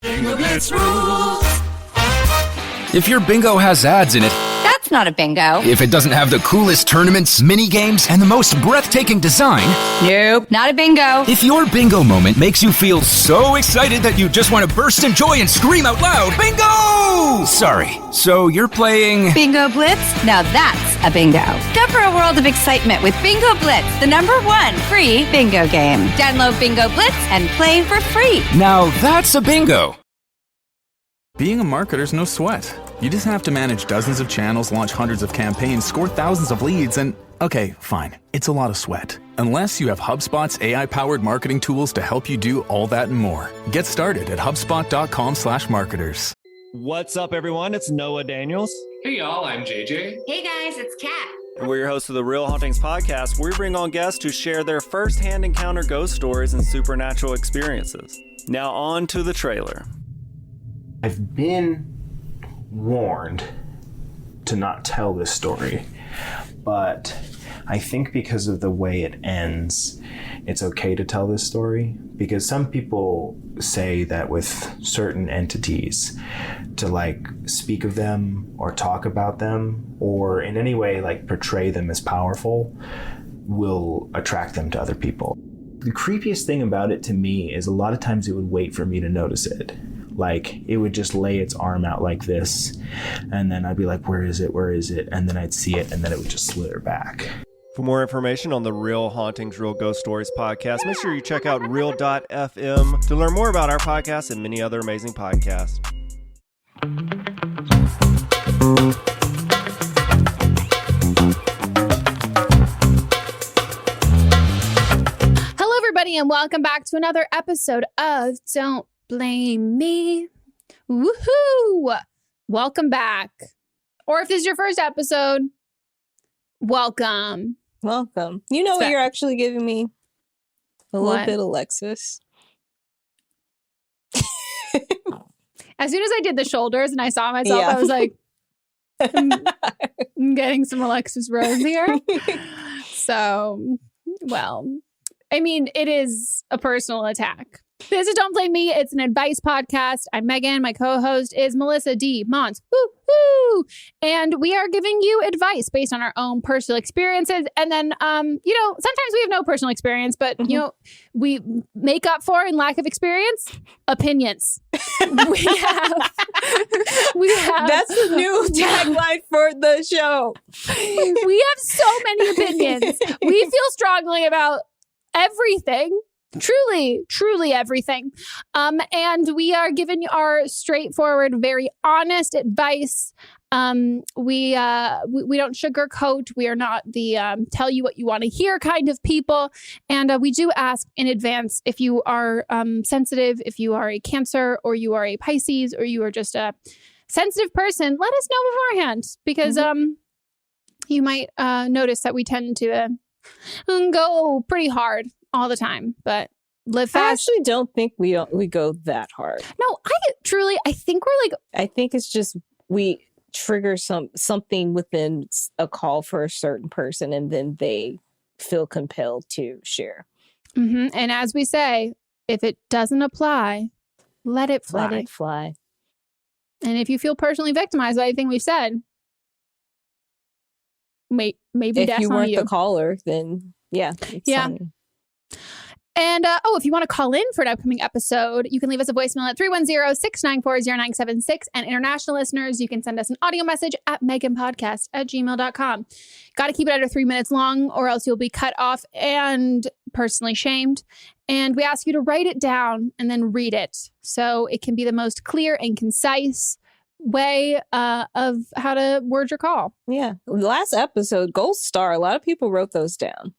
Bingo Blitz rules. If your bingo has ads in it, That's not a bingo. if it doesn't have the coolest tournaments, mini games, and the most breathtaking design, Nope, not a bingo. if your bingo moment makes you feel so excited that you just want to burst in joy and scream out loud, bingo! Sorry, so you're playing... Bingo Blitz? Now that's a bingo. Discover a world of excitement with Bingo Blitz, the #1 free bingo game. Download Bingo Blitz and play for free. Now that's a bingo. Being a marketer's no sweat. You just have to manage dozens of channels, launch hundreds of campaigns, score thousands of leads, and okay, fine, it's a lot of sweat. Unless you have HubSpot's AI-powered marketing tools to help you do all that and more. Get started at HubSpot.com/marketers. What's up, everyone? It's Noah Daniels. Hey y'all, I'm JJ. Hey guys, it's Kat. And we're your hosts of the Real Hauntings podcast, where we bring on guests to share their first-hand encounter ghost stories and supernatural experiences. Now on to the trailer. I've been warned to not tell this story, but I think because of the way it ends, it's okay to tell this story, because some people say that with certain entities, to like speak of them or talk about them or in any way like portray them as powerful will attract them to other people. The creepiest thing about it to me is a lot of times it would wait for me to notice it. Like, it would just lay its arm out like this, and then I'd be like, where is it? Where is it? And then I'd see it, and then it would just slither back. For more information on the Real Hauntings, Real Ghost Stories podcast, make sure you check out real.fm to learn more about our podcast and many other amazing podcasts. Hello, everybody, and welcome back to another episode of Don't Blame Me. Woohoo! Welcome back. Or if this is your first episode, welcome. Welcome. You know what you're actually giving me? A little bit Alexis. As soon as I did the shoulders and I saw myself, I was like, I'm getting some Alexis Rose here. So, well, I mean, it is a personal attack. This is Don't Blame Me. It's an advice podcast. I'm Megan. My co-host is Melissa D. Mons. Woo-hoo! And we are giving you advice based on our own personal experiences. And then, sometimes we have no personal experience, but, we make up for in lack of experience, opinions. we have. That's the new tagline for the show. We have so many opinions. We feel strongly about everything. Truly everything. And we are giving you our straightforward, very honest advice. We don't sugarcoat. We are not the tell you what you want to hear kind of people. And we do ask in advance if you are sensitive, if you are a Cancer or you are a Pisces or you are just a sensitive person, let us know beforehand, because you might notice that we tend to go pretty hard all the time, but live fast. I actually don't think we go that hard. No, I think we're like, I think it's just we trigger something within a call for a certain person, and then they feel compelled to share. Mm-hmm. And as we say, if it doesn't apply, let it fly. Let it fly. And if you feel personally victimized by anything we've said, maybe if that's you on weren't you. the caller, then it's on you. And, if you want to call in for an upcoming episode, you can leave us a voicemail at 310-694-0976. And international listeners, you can send us an audio message at meghanpodcast@gmail.com. Got to keep it under 3 minutes long, or else you'll be cut off and personally shamed. And we ask you to write it down and then read it, so it can be the most clear and concise way of how to word your call. Yeah. Last episode, Gold Star, a lot of people wrote those down.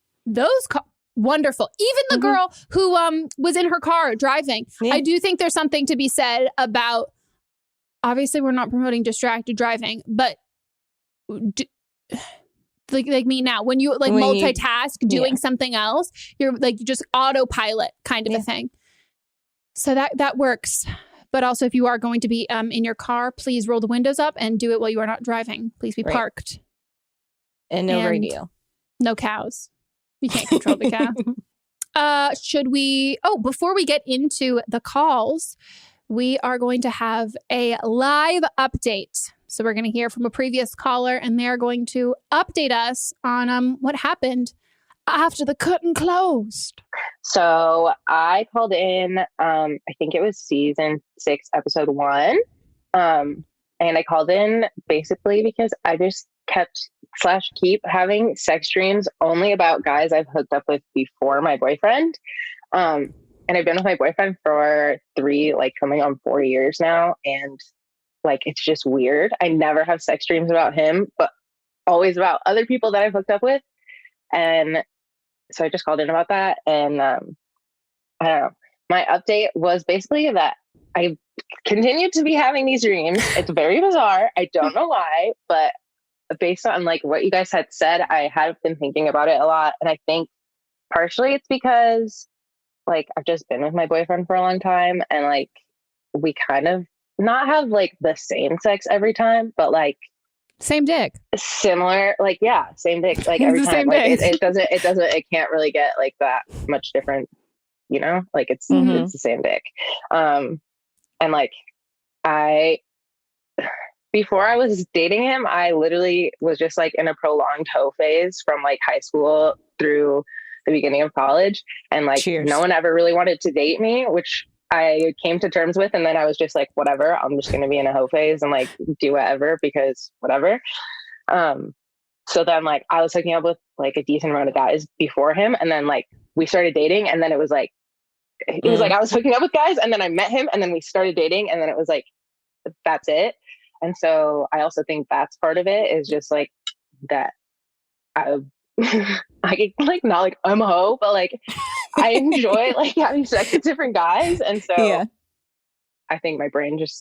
Wonderful. Even the girl who was in her car driving. Yeah. I do think there's something to be said about, obviously we're not promoting distracted driving, but like me now, when you multitask doing something else, you're like, you just autopilot kind of a thing. So that works. But also, if you are going to be in your car, please roll the windows up and do it while you are not driving. Please be parked. And no radio. No cows. We can't control the cow. Before we get into the calls, we are going to have a live update. So we're going to hear from a previous caller, and they're going to update us on what happened after the curtain closed. So I called in, I think it was season 6, episode 1. And I called in basically because I just keep having sex dreams only about guys I've hooked up with before my boyfriend. And I've been with my boyfriend for 3, coming on 4 years now. And it's just weird. I never have sex dreams about him, but always about other people that I've hooked up with. And so I just called in about that. And I don't know. My update was basically that I continue to be having these dreams. It's very bizarre. I don't know why, but based on what you guys had said, I have been thinking about it a lot. And I think partially it's because I've just been with my boyfriend for a long time, and we kind of not have the same sex every time, but same dick, similar, same dick, every time. It can't really get that much different, it's the same dick. And before I was dating him, I literally was just in a prolonged hoe phase from high school through the beginning of college. And no one ever really wanted to date me, which I came to terms with. And then I was just whatever, I'm just going to be in a hoe phase and do whatever, because whatever. So then I was hooking up with a decent amount of guys before him. And then we started dating, and then it was I was hooking up with guys, and then I met him, and then we started dating, and then it was that's it. And so I also think that's part of it, is just that I get not I'm a hoe, but I enjoy having sex with different guys. And so I think my brain just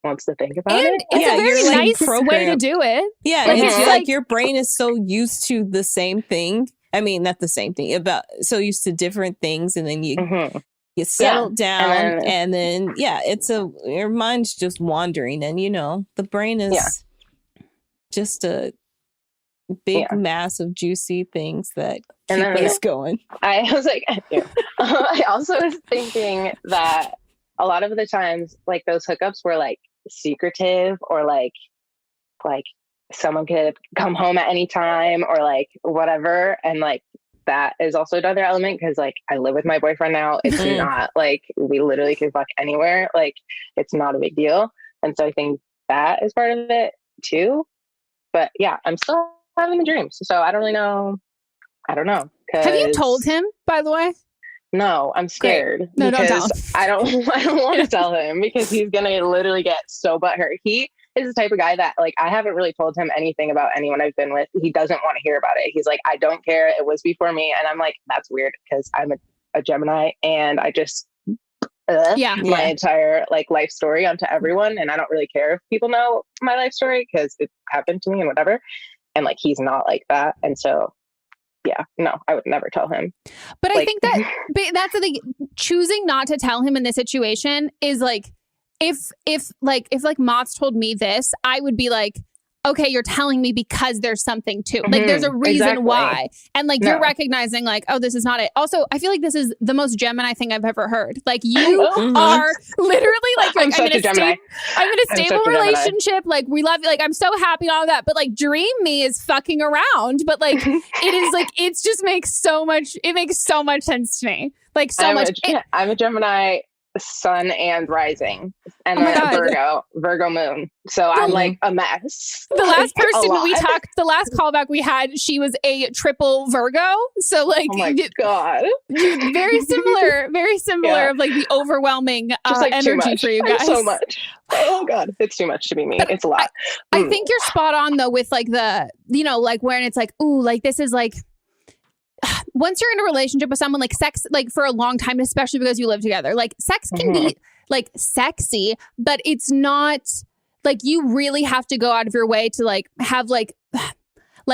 wants to think about it. It's a very nice way to do it. Yeah. It's your brain is so used to the same thing. I mean, not the same thing, so used to different things. And then you settle down, and then your mind's just wandering, and the brain is just a big mass of juicy things that keep us going. I was I also was thinking that a lot of the times those hookups were secretive, or someone could come home at any time, or whatever. And that is also another element, because I live with my boyfriend now. It's not we literally can fuck anywhere. It's not a big deal. And so I think that is part of it too. But yeah, I'm still having the dreams, so I don't really know. I don't know. Have you told him, by the way? No, I'm scared. No, don't tell him. I don't want to tell him, because he's gonna literally get so butthurt. He is the type of guy that I haven't really told him anything about anyone I've been with. He doesn't want to hear about it. He's I don't care. It was before me. And I'm that's weird, because I'm a Gemini, and I just my entire life story onto everyone, and I don't really care if people know my life story, because it happened to me and whatever. And he's not like that. And so no, I would never tell him. But I think that's the thing. Choosing not to tell him in this situation is if Mott's told me this, I would be okay, you're telling me because there's something to there's a reason why. And you're recognizing oh, this is not it. Also, I feel this is the most Gemini thing I've ever heard. You are literally I'm in a stable relationship. We love you. I'm so happy and all that. But dream me is fucking around. But it is it just makes so much sense to me. I'm a Gemini sun and rising, and then a Virgo moon. So I'm a mess. The last person the last callback we had, she was a triple Virgo. So oh my God, very similar of the overwhelming energy for you guys. So much. Oh God, it's too much to be me. It's a lot. I think you're spot on though with the when it's ooh, this is once you're in a relationship with someone, sex, for a long time, especially because you live together, sex can be sexy, but it's not you really have to go out of your way to have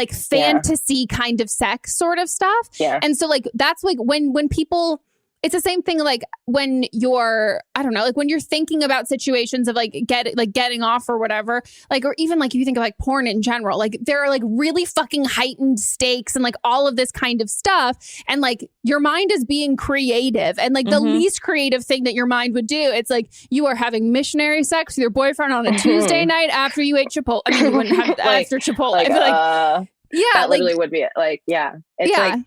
fantasy kind of sex sort of stuff. Yeah. And so that's when people it's the same thing like when you're, I don't know, like when you're thinking about situations of like getting off or whatever, like, or even like if you think of like porn in general, like there are like really fucking heightened stakes and like all of this kind of stuff. And like your mind is being creative, and like the least creative thing that your mind would do, it's like you are having missionary sex with your boyfriend on a Tuesday night after you ate Chipotle. I mean, you wouldn't have it after Chipotle. Like, yeah, that like, literally would be it. Like, yeah, it's like,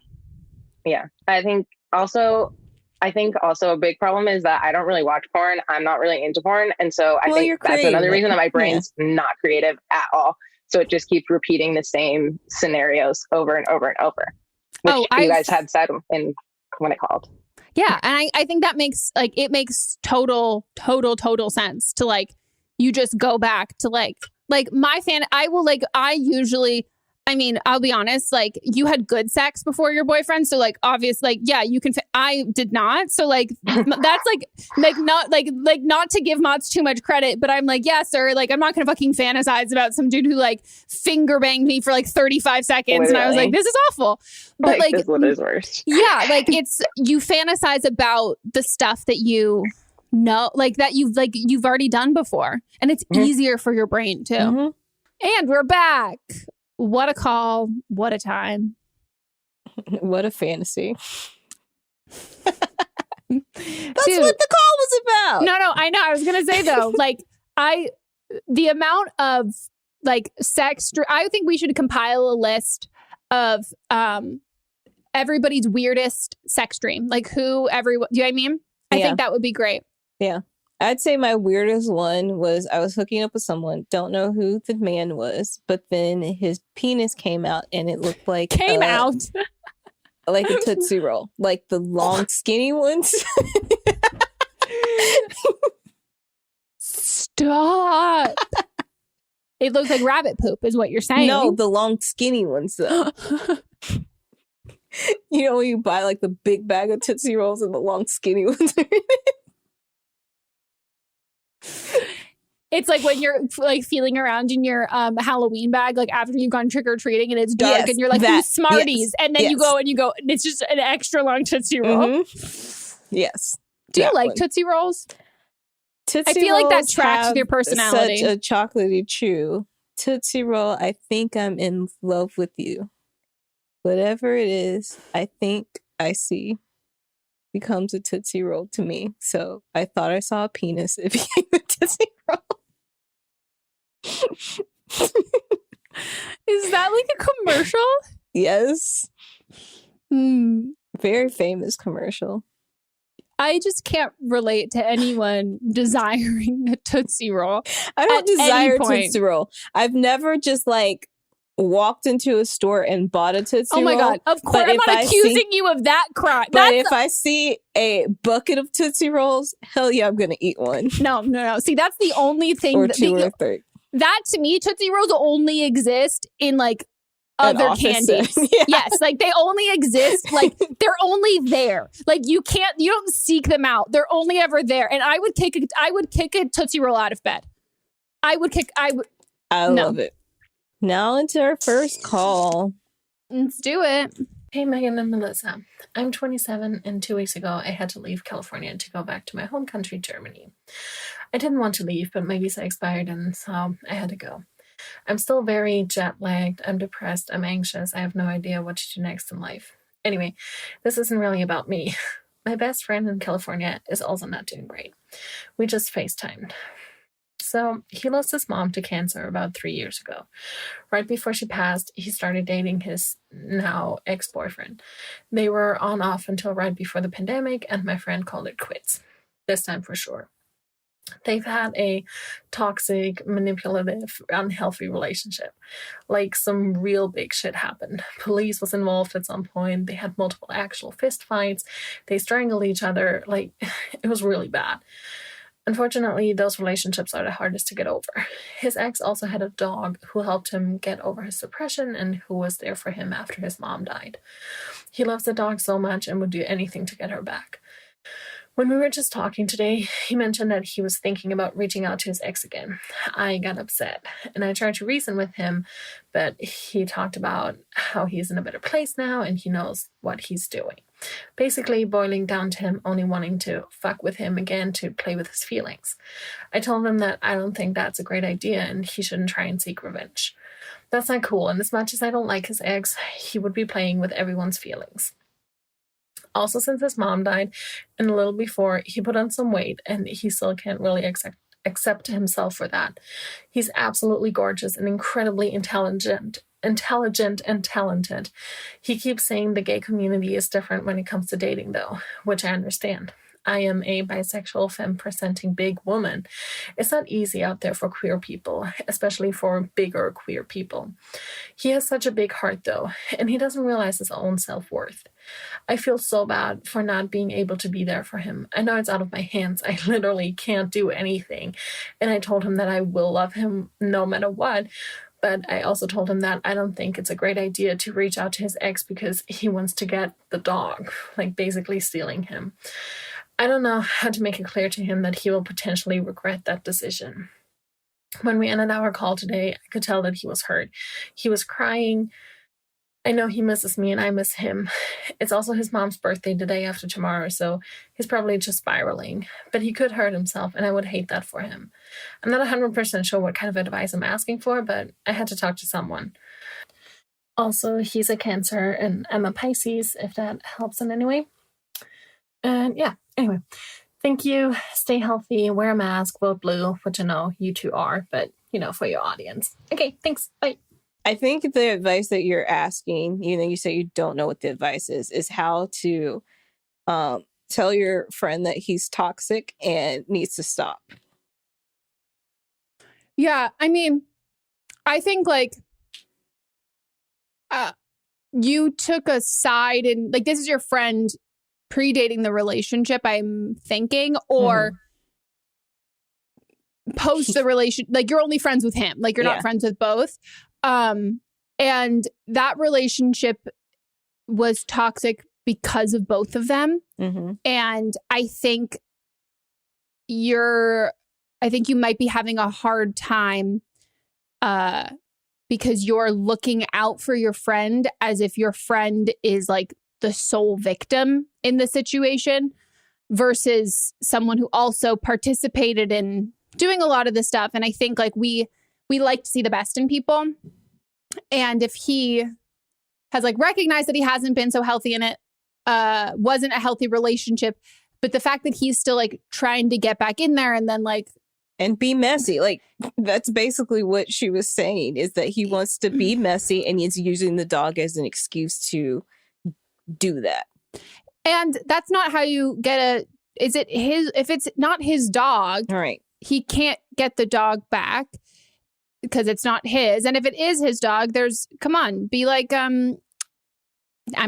yeah. I think also a big problem is that I don't really watch porn. I'm not really into porn. And so I think that's another reason that my brain's not creative at all. So it just keeps repeating the same scenarios over and over and over, which you guys had said when I called. Yeah. And I think that makes like, it makes total sense to like, you just go back to like I mean, I'll be honest, like you had good sex before your boyfriend. So like, obvious, like, yeah, you can, I did not. So like, that's not to give Mott's too much credit, but I'm like, yeah, sir. Like, I'm not going to fucking fantasize about some dude who like finger banged me for like 35 seconds. Literally. And I was like, this is awful. But like, this one is worse. Yeah. Like you fantasize about the stuff that you know, like that you've already done before. And it's easier for your brain too. And we're back. What a call. What a time. What a fantasy. That's what the call was about. No, I know. I was going to say though, like the amount of like sex, I think we should compile a list of everybody's weirdest sex dream. Like do you know what I mean? I think that would be great. Yeah. I'd say my weirdest one was I was hooking up with someone, don't know who the man was, but then his penis came out and it looked like like a Tootsie Roll, like the long skinny ones. Stop. It looks like rabbit poop is what you're saying. No, the long skinny ones though. You know when you buy like the big bag of Tootsie Rolls and the long skinny ones are in it? It's like when you're like feeling around in your Halloween bag, like after you've gone trick or treating and it's dark and you're like, ooh, Smarties. And then you go and and it's just an extra long Tootsie Roll. Yes. Do you like Tootsie Rolls? Tootsie I feel Rolls like that tracks with your personality. Such a chocolatey chew. Tootsie Roll, I think I'm in love with you. Whatever it is, I think I see becomes a Tootsie Roll to me. So I thought I saw a penis. It became a Tootsie Roll. Is that like a commercial? Yes. Very famous commercial. I just can't relate to anyone desiring a Tootsie Roll. I don't desire Tootsie Roll. I've never just like walked into a store and bought a Tootsie Roll. Oh my God. Of course. I'm not accusing you of that crime. But if I see a bucket of Tootsie Rolls, hell yeah, I'm going to eat one. No. See, that's the only thing. Or two or three. That to me, Tootsie Rolls only exist in like other candies. Yes, like they only exist, like they're only there. Like you don't seek them out. They're only ever there. And I would kick a Tootsie Roll out of bed. I love it. Now into our first call. Let's do it. Hey, Megan and Melissa. I'm 27, and 2 weeks ago, I had to leave California to go back to my home country, Germany. I didn't want to leave, but my visa expired, and so I had to go. I'm still very jet-lagged. I'm depressed. I'm anxious. I have no idea what to do next in life. Anyway, this isn't really about me. My best friend in California is also not doing great. We just FaceTimed. So he lost his mom to cancer about 3 years ago. Right before she passed, he started dating his now ex-boyfriend. They were on off until right before the pandemic, and my friend called it quits. This time for sure. They've had a toxic, manipulative, unhealthy relationship. Like some real big shit happened. Police was involved at some point. They had multiple actual fist fights. They strangled each other. Like, it was really bad. Unfortunately, those relationships are the hardest to get over. His ex also had a dog who helped him get over his depression and who was there for him after his mom died. He loves the dog so much and would do anything to get her back. When we were just talking today, he mentioned that he was thinking about reaching out to his ex again. I got upset, and I tried to reason with him, but he talked about how he's in a better place now and he knows what he's doing. Basically boiling down to him only wanting to fuck with him again to play with his feelings. I told him that I don't think that's a great idea and he shouldn't try and seek revenge. That's not cool, and as much as I don't like his ex, he would be playing with everyone's feelings. Also, since his mom died, and a little before, he put on some weight, and he still can't really accept himself for that. He's absolutely gorgeous and incredibly intelligent and talented. He keeps saying the gay community is different when it comes to dating, though, which I understand. I am a bisexual, femme-presenting big woman. It's not easy out there for queer people, especially for bigger queer people. He has such a big heart, though, and he doesn't realize his own self-worth. I feel so bad for not being able to be there for him. I know it's out of my hands. I literally can't do anything. And I told him that I will love him no matter what. But I also told him that I don't think it's a great idea to reach out to his ex because he wants to get the dog, like basically stealing him. I don't know how to make it clear to him that he will potentially regret that decision. When we ended our call today, I could tell that he was hurt. He was crying. I know he misses me and I miss him. It's also his mom's birthday the day after tomorrow, so he's probably just spiraling. But he could hurt himself, and I would hate that for him. I'm not 100% sure what kind of advice I'm asking for, but I had to talk to someone. Also, he's a Cancer, and I'm a Pisces, if that helps in any way. And yeah, anyway, thank you. Stay healthy, wear a mask, vote blue, which I know you two are, but, for your audience. Okay, thanks. Bye. I think the advice that you're asking, you say you don't know what the advice is how to tell your friend that he's toxic and needs to stop. Yeah, I mean, I think you took a side and this is your friend predating the relationship, I'm thinking, or post the relation, you're only friends with him, you're not friends with both. And that relationship was toxic because of both of them. Mm-hmm. And I think you might be having a hard time, because you're looking out for your friend as if your friend is the sole victim in the situation versus someone who also participated in doing a lot of this stuff. And I think we like to see the best in people. And if he has recognized that he hasn't been so healthy in it, wasn't a healthy relationship, but the fact that he's still trying to get back in there and then and be messy. That's basically what she was saying, is that he wants to be messy and he's using the dog as an excuse to do that. And that's not how you get if it's not his dog, all right, he can't get the dog back because it's not his. And if it is his dog, come on, be I'm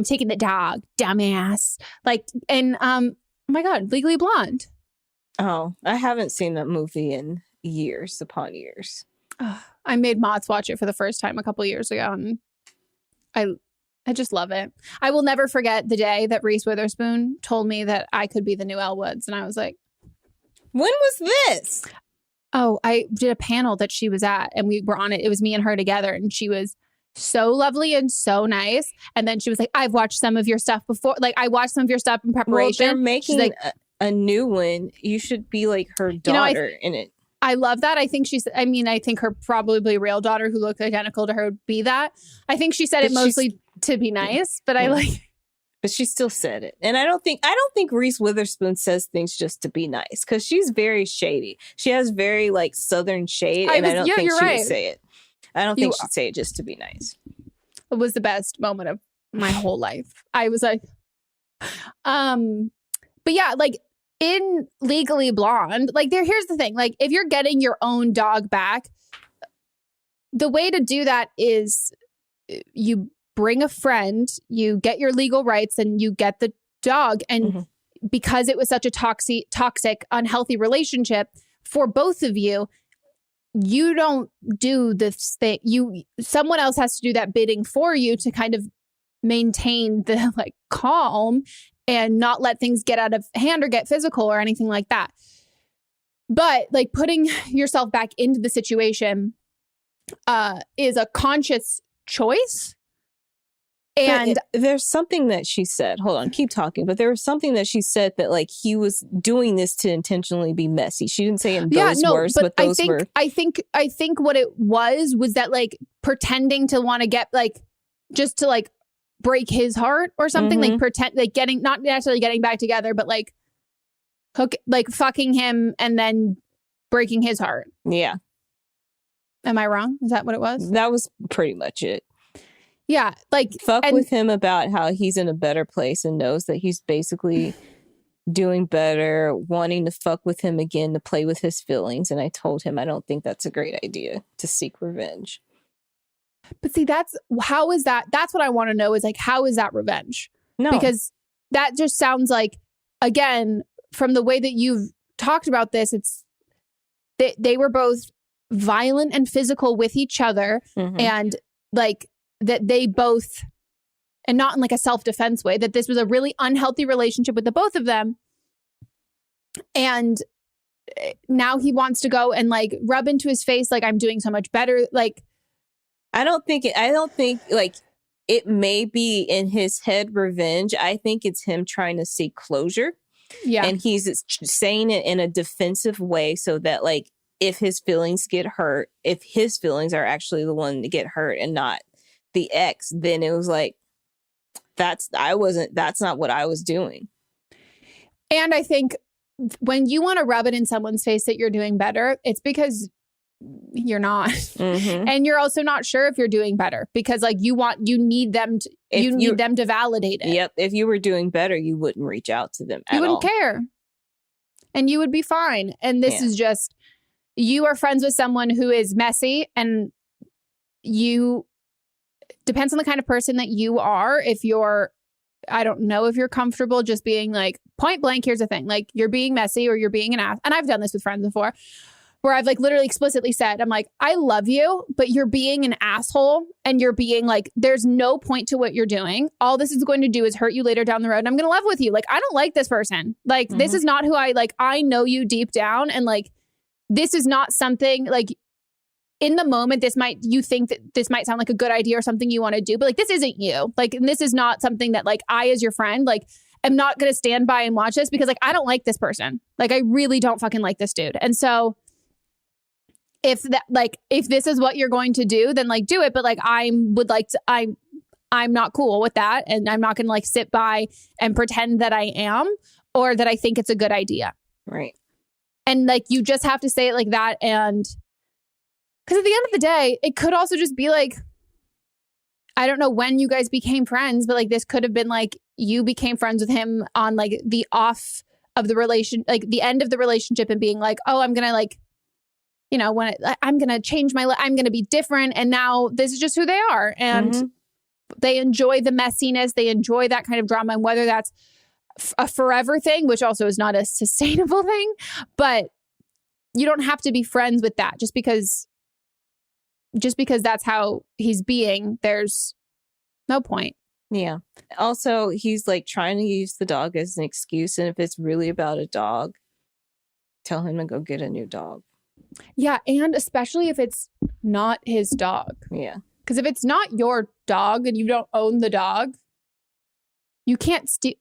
taking the dog, dumbass. Oh my God, Legally Blonde. Oh, I haven't seen that movie in years upon years. I made Mott's watch it for the first time a couple years ago, and I just love it. I will never forget the day that Reese Witherspoon told me that I could be the new Elle Woods, and I was like, when was this? Oh, I did a panel that she was at, and we were on it. It was me and her together, and she was so lovely and so nice. And then she was like, I've watched some of your stuff before. I watched some of your stuff in preparation. Well, they're making a new one. You should be her daughter in it. I love that. I think I think her probably real daughter who looked identical to her would be that. I think she said it mostly to be nice, but but she still said it. And I don't think Reese Witherspoon says things just to be nice, because she's very shady. She has very Southern shade, and I don't think she would say it. I don't think she'd say it just to be nice. It was the best moment of my whole life. I was but yeah, in Legally Blonde, here's the thing, if you're getting your own dog back, the way to do that is you bring a friend, you get your legal rights, and you get the dog. And because it was such a toxic, unhealthy relationship for both of you, you don't do this thing. Someone else has to do that bidding for you to kind of maintain the calm and not let things get out of hand or get physical or anything like that. But putting yourself back into the situation is a conscious choice. And there's something that she said, hold on, keep talking. But there was something that she said that like he was doing this to intentionally be messy. She didn't say in those words, but those were. I think what it was that like pretending to want to get like, just to like break his heart or something, like pretend, like getting, not necessarily getting back together, but like fucking him and then breaking his heart. Yeah. Am I wrong? Is that what it was? That was pretty much it. Yeah, like with him about how he's in a better place and knows that he's basically doing better, wanting to fuck with him again to play with his feelings. And I told him I don't think that's a great idea to seek revenge. But see, that's what I want to know is like, how is that revenge? No, because that just sounds like, again, from the way that you've talked about this, it's they were both violent and physical with each other, and like that they both, and not in like a self-defense way, that this was a really unhealthy relationship with the both of them. And now he wants to go and like rub into his face like, I'm doing so much better. Like, I don't think like it may be in his head revenge. I think it's him trying to seek closure. Yeah. And he's saying it in a defensive way so that like if his feelings get hurt, if his feelings are actually the one to get hurt and not the ex, then it was like, that's not what I was doing. And I think when you want to rub it in someone's face that you're doing better, it's because you're not. And you're also not sure if you're doing better because like you need them to validate it. Yep. If you were doing better, you wouldn't reach out to them at all. You wouldn't care. And you would be fine. And this is just, you are friends with someone who is messy, and depends on the kind of person that you are. If you're, I don't know if you're comfortable just being like point blank, here's the thing, like you're being messy or you're being an ass. And I've done this with friends before where I've like literally explicitly said, I'm like, I love you, but you're being an asshole and you're being like, there's no point to what you're doing. All this is going to do is hurt you later down the road. And I'm going to level with you. Like, I don't like this person. Like, this is not who I know you deep down. And like, this is not something like, in the moment, you think that this might sound like a good idea or something you want to do, but like, this isn't you. Like, and this is not something that like I, as your friend, like, am not going to stand by and watch this because like, I don't like this person. Like, I really don't fucking like this dude. And so if this is what you're going to do, then like do it. But like, I'm not cool with that. And I'm not going to like sit by and pretend that I am, or that I think it's a good idea. Right. And like, you just have to say it like that. And because at the end of the day, it could also just be like, I don't know when you guys became friends, but like this could have been like you became friends with him on like the off of the relation, like the end of the relationship, and being like, oh, I'm going to like, you know, I'm going to change I'm going to be different. And now this is just who they are. And they enjoy the messiness. They enjoy that kind of drama. And whether that's a forever thing, which also is not a sustainable thing, but you don't have to be friends with that just because that's how he's being. There's no point. Yeah. Also, he's like trying to use the dog as an excuse. And if it's really about a dog, tell him to go get a new dog. Yeah. And especially if it's not his dog. Yeah. Because if it's not your dog and you don't own the dog, you can't steal.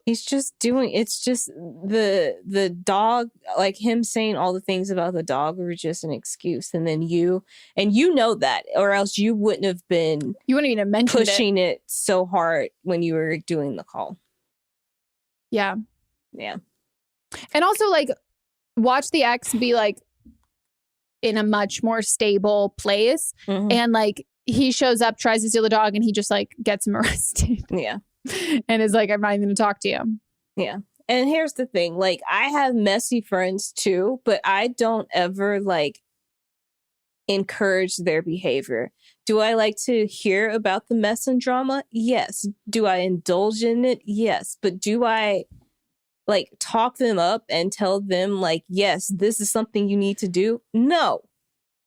He's just doing, it's just the dog, like him saying all the things about the dog were just an excuse. And then you know that, or else you wouldn't have been, you wouldn't even mention pushing it so hard when you were doing the call. Yeah. Yeah. And also like watch the ex be like in a much more stable place. And like he shows up, tries to steal the dog, and he just like gets him arrested. Yeah. And is like, I'm not even going to talk to you. Yeah. And here's the thing. Like, I have messy friends too, but I don't ever like encourage their behavior. Do I like to hear about the mess and drama? Yes. Do I indulge in it? Yes. But do I like talk them up and tell them like, yes, this is something you need to do? No,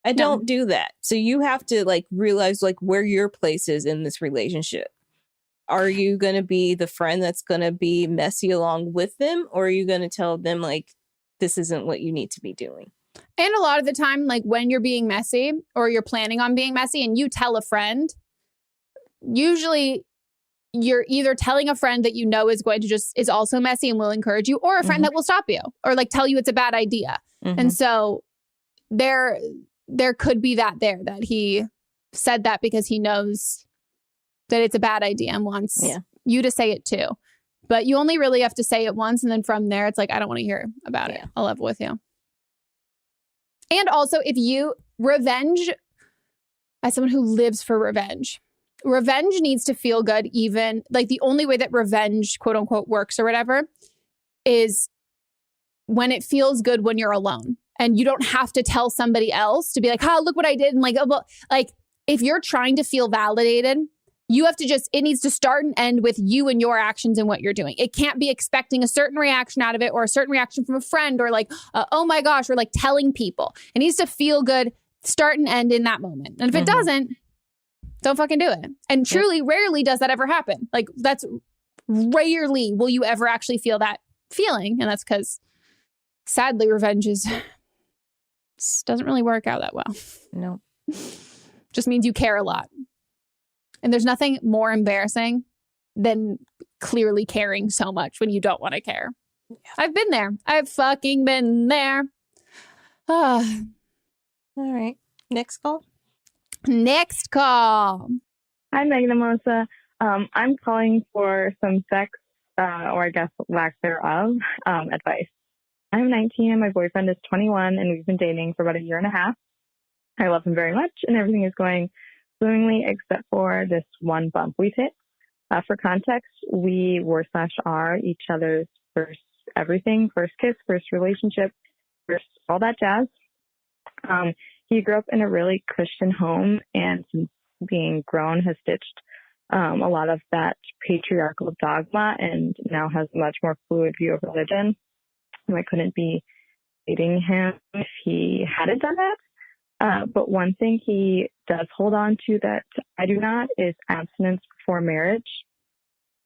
I don't do that. So you have to like realize like where your place is in this relationship. Are you going to be the friend that's going to be messy along with them? Or are you going to tell them like, this isn't what you need to be doing? And a lot of the time, like when you're being messy or you're planning on being messy and you tell a friend, usually you're either telling a friend that you know is going to is also messy and will encourage you, or a friend that will stop you or like tell you it's a bad idea. And so there could be that he said that because he knows that it's a bad idea and wants you to say it too. But you only really have to say it once. And then from there, it's like, I don't want to hear about it. I'll level with you. And also, if you revenge, as someone who lives for revenge needs to feel good. Even like the only way that revenge, quote unquote, works or whatever is when it feels good when you're alone and you don't have to tell somebody else to be like, look what I did. And like, oh, well, like if you're trying to feel validated, you have to it needs to start and end with you and your actions and what you're doing. It can't be expecting a certain reaction out of it or a certain reaction from a friend or like, oh my gosh, or like telling people. It needs to feel good, start and end in that moment. And if it doesn't, don't fucking do it. And truly, rarely does that ever happen. Like that's rarely will you ever actually feel that feeling. And that's because sadly, revenge doesn't really work out that well. No. Just means you care a lot. And there's nothing more embarrassing than clearly caring so much when you don't want to care. Yeah. I've been there. I've fucking been there. All right. Next call. Next call. Hi, Megan and Melissa. I'm calling for some sex, or I guess lack thereof, advice. I'm 19 and my boyfriend is 21 and we've been dating for about a year and a half. I love him very much and everything is going swimmingly except for this one bump we've hit. For context, we were/are each other's first everything, first kiss, first relationship, first all that jazz. He grew up in a really Christian home and since being grown has ditched a lot of that patriarchal dogma and now has a much more fluid view of religion. And I couldn't be dating him if he hadn't done that. But one thing he does hold on to that I do not is abstinence before marriage.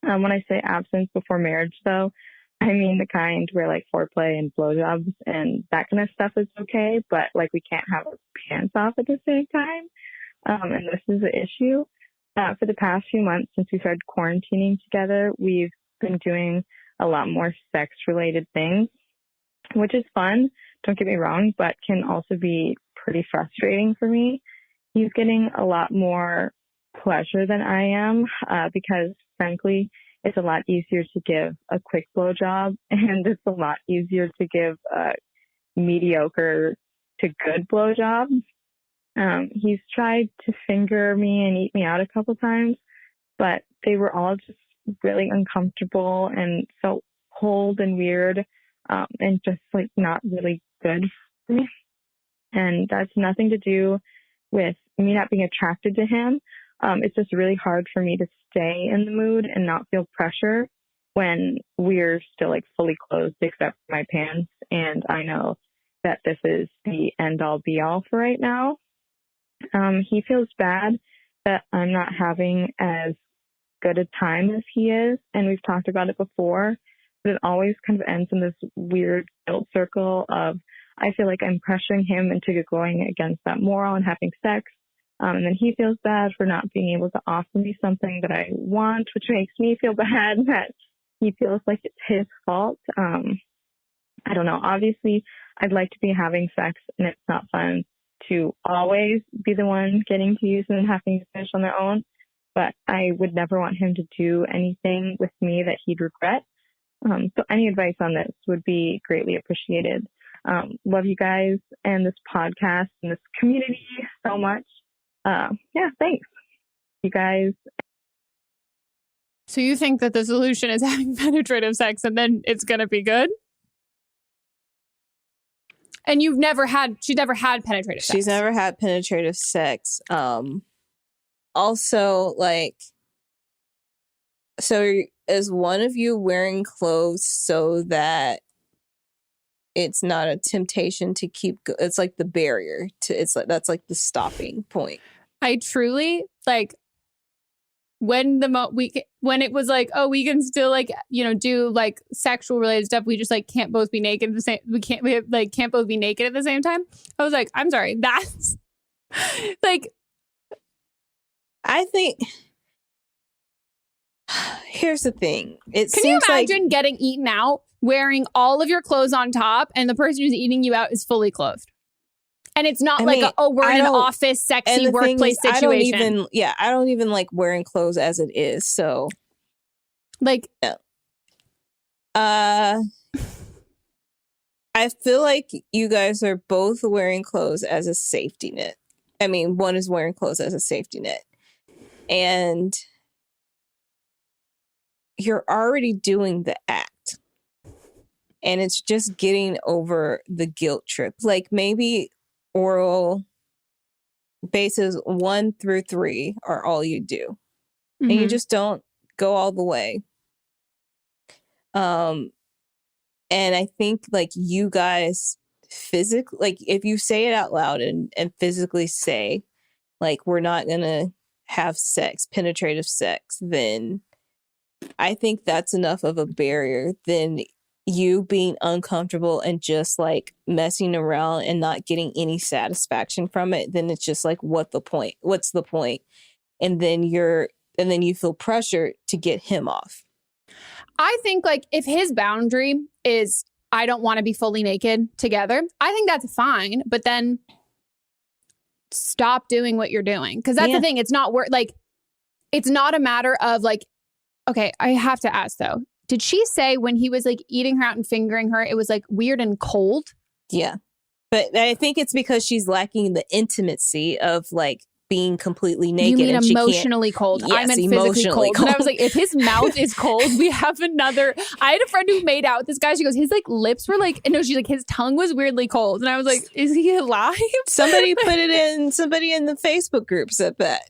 When I say abstinence before marriage, though, I mean the kind where like foreplay and blowjobs and that kind of stuff is okay, but like we can't have our pants off at the same time. And this is the issue. For the past few months since we started quarantining together, we've been doing a lot more sex-related things, which is fun, don't get me wrong, but can also be pretty frustrating for me. He's getting a lot more pleasure than I am because, frankly, it's a lot easier to give a quick blowjob and it's a lot easier to give a mediocre to good blowjob. He's tried to finger me and eat me out a couple times, but they were all just really uncomfortable and so cold and weird and just like not really good for me. And that's nothing to do with me not being attracted to him. It's just really hard for me to stay in the mood and not feel pressure when we're still like fully clothed except for my pants. And I know that this is the end all be all for right now. He feels bad that I'm not having as good a time as he is. And we've talked about it before, but it always kind of ends in this weird guilt circle of, I feel like I'm pressuring him into going against that moral and having sex. And then he feels bad for not being able to offer me something that I want, which makes me feel bad that he feels like it's his fault. I don't know. Obviously, I'd like to be having sex, and it's not fun to always be the one getting to use it and having to finish on their own. But I would never want him to do anything with me that he'd regret. So any advice on this would be greatly appreciated. Love you guys and this podcast and this community so much. Yeah, thanks. You guys. So you think that the solution is having penetrative sex and then it's going to be good? And she's never had penetrative sex. She's never had penetrative sex. Also, like, so is one of you wearing clothes so that it's not a temptation to keep, it's like the barrier to, it's like, that's like the stopping point. I truly like when it was like, oh, we can still like, do like sexual related stuff. We just like can't both be naked at the same. We can't both be naked at the same time. I was like, I'm sorry. That's like, I think Here's the thing. Can you imagine getting eaten out, wearing all of your clothes on top, and the person who's eating you out is fully clothed? And it's not we're in an office, sexy workplace situation. I don't even like wearing clothes as it is. So, I feel like you guys are both wearing clothes as a safety net. I mean, one is wearing clothes as a safety net. And you're already doing the act. And it's just getting over the guilt trip. Like maybe oral bases 1 through 3 are all you do. And you just don't go all the way. And I think like you guys physically, like if you say it out loud and physically say like, we're not going to have penetrative sex, then I think that's enough of a barrier than you being uncomfortable and just like messing around and not getting any satisfaction from it. Then it's just like, what's the point? And then you feel pressure to get him off. I think like if his boundary is, I don't want to be fully naked together, I think that's fine. But then stop doing what you're doing. Cause that's the thing. It's not it's not a matter of like, okay, I have to ask though. Did she say when he was like eating her out and fingering her, it was like weird and cold? Yeah. But I think it's because she's lacking the intimacy of like being completely naked. You mean and emotionally cold? Yes, I meant physically cold. And I was like, if his mouth is cold, we have another. I had a friend who made out with this guy. She goes, his like lips were like, no, she's like, his tongue was weirdly cold. And I was like, is he alive? Somebody in the Facebook group said that.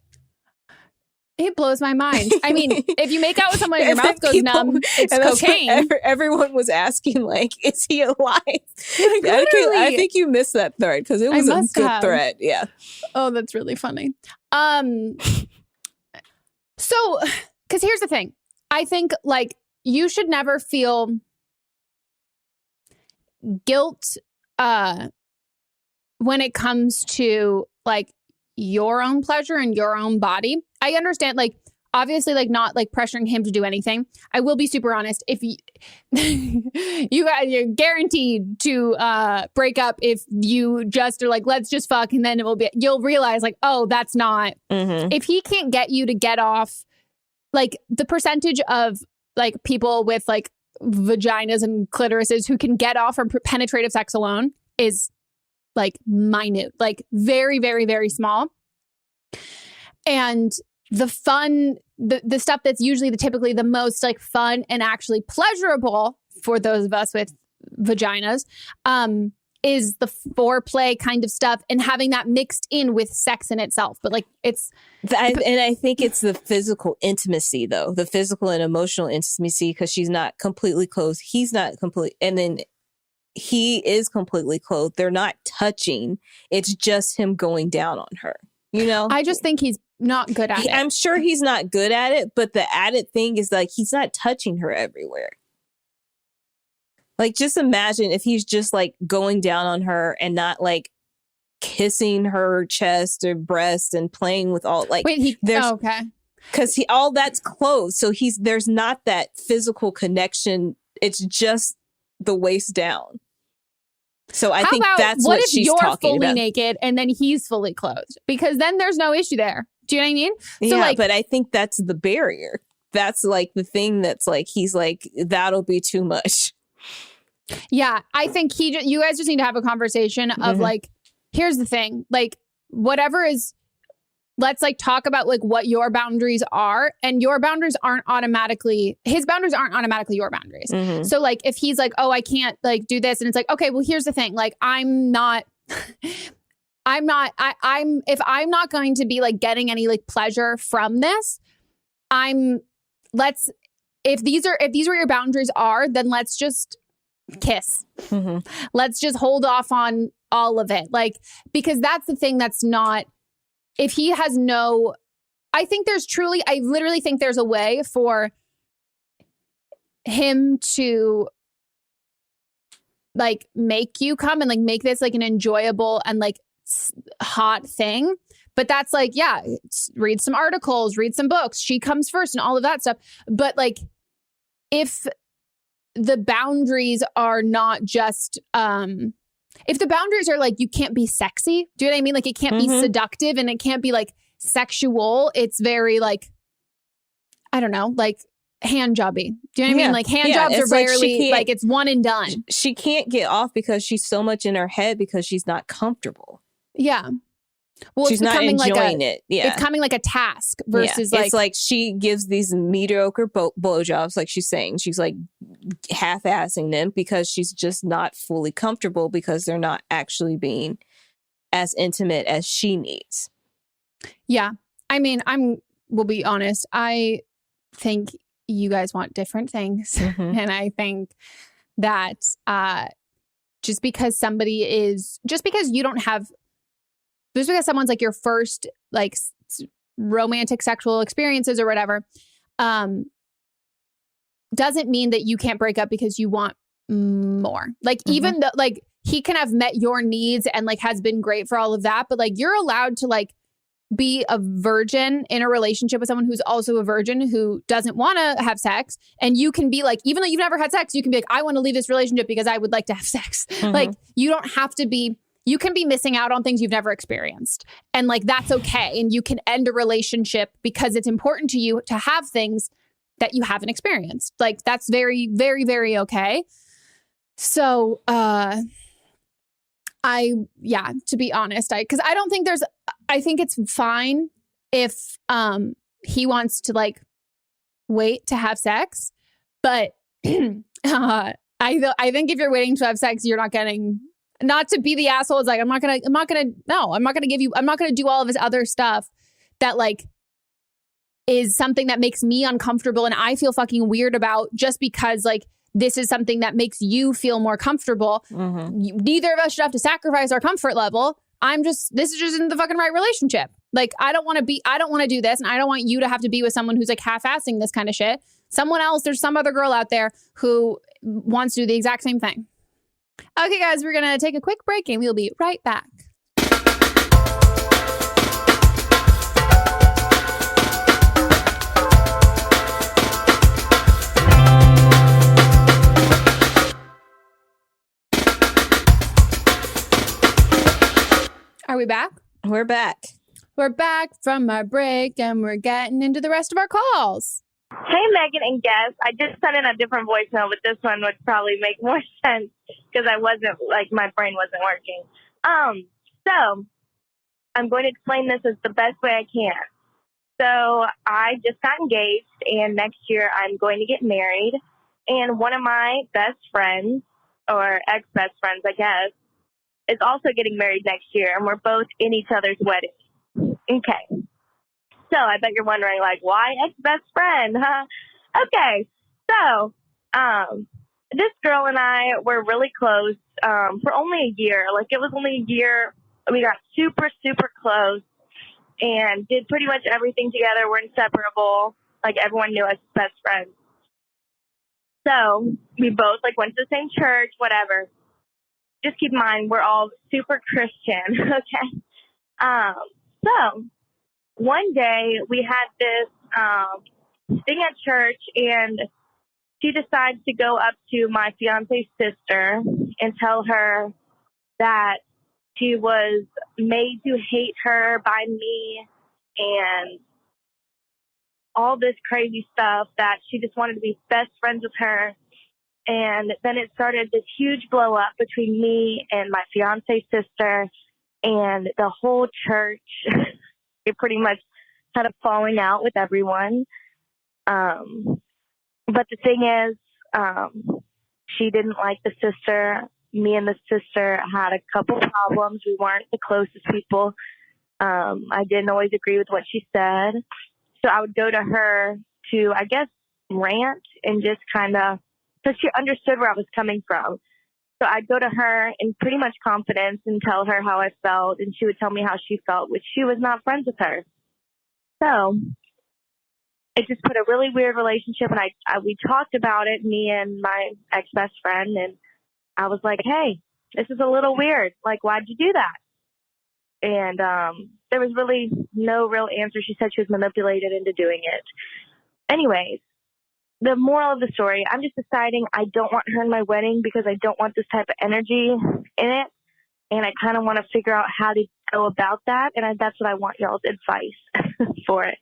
It blows my mind. I mean, if you make out with someone and your mouth goes numb, it's cocaine. Everyone was asking, like, is he alive? I think you missed that thread because it was a good thread. Yeah. Oh, that's really funny. So, because here's the thing. I think, like, you should never feel guilt when it comes to, like, your own pleasure and your own body. I understand, like, obviously, like, not like pressuring him to do anything. I will be super honest. If you, you're guaranteed to break up if you just are like, let's just fuck, and then you'll realize like, oh, that's not. If he can't get you to get off, like the percentage of like people with like vaginas and clitorises who can get off from penetrative sex alone is like minute, like very, very, very small. And the fun, the stuff that's usually typically the most like fun and actually pleasurable for those of us with vaginas is the foreplay kind of stuff and having that mixed in with sex in itself. But like and I think it's the physical intimacy though, the physical and emotional intimacy, because she's not completely clothed. He's not complete. And then he is completely clothed. They're not touching. It's just him going down on her. You know, I just think he's not good at it. I'm sure he's not good at it, but the added thing is like he's not touching her everywhere. Like, just imagine if he's just like going down on her and not like kissing her chest or breast and playing with all like. Wait, okay. Because all that's closed, so there's not that physical connection. It's just the waist down. So I think that's what she's talking about. What if you're fully naked and then he's fully clothed? Because then there's no issue there. Do you know what I mean? So yeah, but I think that's the barrier. That's like the thing that's like, he's like, that'll be too much. Yeah, I think you guys just need to have a conversation of like, here's the thing, like whatever is, let's like talk about like what your boundaries are, and your boundaries aren't automatically, his boundaries aren't automatically your boundaries. So like if he's like, oh, I can't like do this, and it's like, okay, well, here's the thing, like I'm if I'm not going to be like getting any like pleasure from this, if these are where your boundaries are, then let's just kiss. Let's just hold off on all of it. Like, because that's the thing that's not, if he has no, I literally think there's a way for him to like make you come and like make this like an enjoyable and like hot thing. But that's like, yeah, read some articles, read some books. She comes first and all of that stuff. But like, if the boundaries are not just, if the boundaries are like, you can't be sexy, do you know what I mean? Like, it can't be seductive and it can't be like sexual. It's very like, I don't know, like hand jobby. Do you know what I mean? Like hand jobs are rarely like it's one and done. She can't get off because she's so much in her head because she's not comfortable. Yeah. Well, she's not enjoying it. Yeah. It's coming like a task versus like... It's like she gives these mediocre blowjobs, like she's saying. She's like half-assing them because she's just not fully comfortable because they're not actually being as intimate as she needs. Yeah. I mean, we'll be honest. I think you guys want different things. And I think that just because you don't have... Just because someone's like your first like romantic sexual experiences or whatever, doesn't mean that you can't break up because you want more. Like even though like he can have met your needs and like has been great for all of that, but like you're allowed to like be a virgin in a relationship with someone who's also a virgin who doesn't want to have sex. And you can be like, even though you've never had sex, you can be like, I want to leave this relationship because I would like to have sex. Like you don't have to be... You can be missing out on things you've never experienced. And like, that's okay. And you can end a relationship because it's important to you to have things that you haven't experienced. Like, that's very, very, very okay. So, to be honest, because I don't think I think it's fine if he wants to like wait to have sex. But I think if you're waiting to have sex, you're not getting... Not to be the asshole. It's like, I'm not gonna do all of this other stuff that like is something that makes me uncomfortable and I feel fucking weird about just because like this is something that makes you feel more comfortable. Neither of us should have to sacrifice our comfort level. This is just in the fucking right relationship. Like, I don't want to do this. And I don't want you to have to be with someone who's like half-assing this kind of shit. Someone else, there's some other girl out there who wants to do the exact same thing. Okay, guys, we're going to take a quick break and we'll be right back. Are we back? We're back. We're back from our break and we're getting into the rest of our calls. Hey, Megan and Guess. I just sent in a different voicemail, but this one would probably make more sense because my brain wasn't working. So I'm going to explain this as the best way I can. So I just got engaged, and next year I'm going to get married. And one of my best friends, or ex-best friends, I guess, is also getting married next year, and we're both in each other's wedding. Okay. So I bet you're wondering, like, why ex-best friend, huh? Okay, so this girl and I were really close for only a year. Like, it was only a year. We got super, super close and did pretty much everything together. We're inseparable. Like, everyone knew us as best friends. So we both, like, went to the same church, whatever. Just keep in mind, we're all super Christian, okay? So one day we had this thing at church, and she decides to go up to my fiance's sister and tell her that she was made to hate her by me and all this crazy stuff, that she just wanted to be best friends with her. And then it started this huge blow up between me and my fiance's sister and the whole church. It pretty much had a falling out with everyone. But the thing is, she didn't like the sister. Me and the sister had a couple problems. We weren't the closest people. I didn't always agree with what she said. So I would go to her to, I guess, rant and just kind of, because she understood where I was coming from. So I'd go to her in pretty much confidence and tell her how I felt, and she would tell me how she felt, which she was not friends with her. So it just put a really weird relationship, and we talked about it, me and my ex-best friend, and I was like, hey, this is a little weird. Like, why'd you do that? And there was really no real answer. She said she was manipulated into doing it. Anyways, the moral of the story, I'm just deciding I don't want her in my wedding because I don't want this type of energy in it. And I kind of want to figure out how to go about that. And that's what I want y'all's advice for it.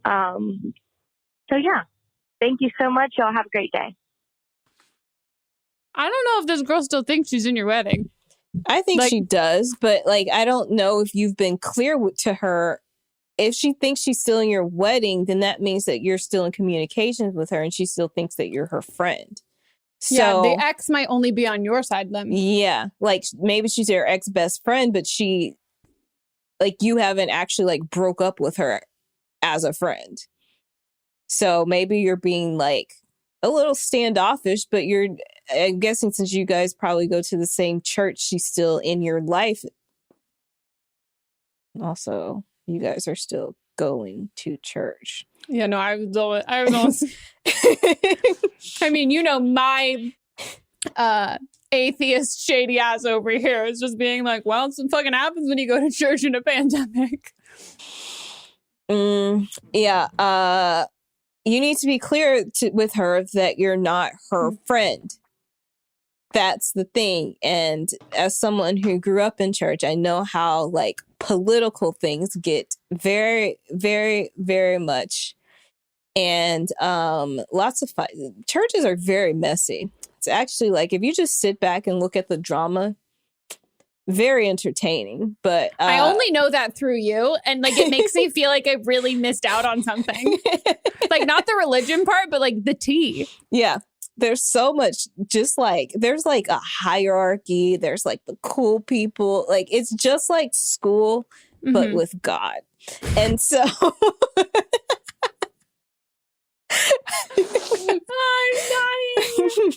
So, yeah, thank you so much. Y'all have a great day. I don't know if this girl still thinks she's in your wedding. I think she does, but like, I don't know if you've been clear to her. If she thinks she's still in your wedding, then that means that you're still in communications with her and she still thinks that you're her friend. So, yeah, the ex might only be on your side then. Yeah, like maybe she's your ex best friend, but she, like, you haven't actually like broke up with her as a friend. So maybe you're being like a little standoffish, but I'm guessing since you guys probably go to the same church, she's still in your life. Also, you guys are still going to church. Yeah, no, I was almost I mean, you know, my atheist shady ass over here is just being like, well, some fucking happens when you go to church in a pandemic. Yeah. You need to be clear with her that you're not her friend. That's the thing. And as someone who grew up in church, I know how like political things get very, very, very much. And lots of fight. Churches are very messy. It's actually like, if you just sit back and look at the drama, very entertaining. But I only know that through you. And like, it makes me feel like I really missed out on something. Like, not the religion part, but like the tea. Yeah. There's so much, just like, there's like a hierarchy. There's like the cool people. Like, it's just like school, but with God. And so I'm dying.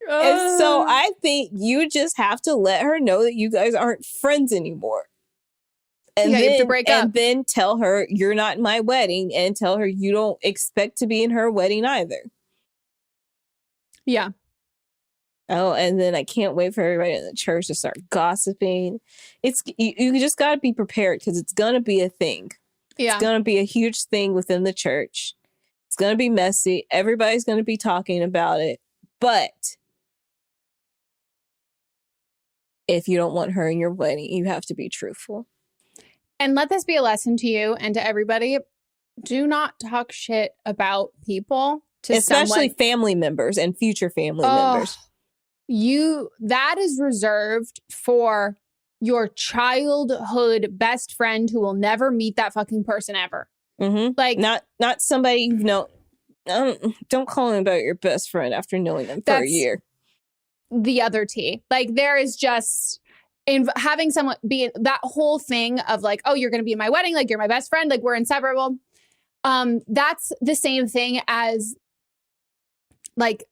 And so I think you just have to let her know that you guys aren't friends anymore. And yeah, then, you have to break up. And then tell her you're not in my wedding, and tell her you don't expect to be in her wedding either. Yeah. Oh, and then I can't wait for everybody in the church to start gossiping. You just got to be prepared, because it's going to be a thing. Yeah. It's going to be a huge thing within the church. It's going to be messy. Everybody's going to be talking about it. But if you don't want her in your wedding, you have to be truthful. And let this be a lesson to you and to everybody. Do not talk shit about people, especially family members and future family members. That is reserved for your childhood best friend who will never meet that fucking person ever. Like, not somebody you know. Don't call them about your best friend after knowing them for a year. The other tea. Like, there is just having someone be that whole thing of like, oh, you're going to be in my wedding. Like, you're my best friend. Like, we're inseparable. That's the same thing as like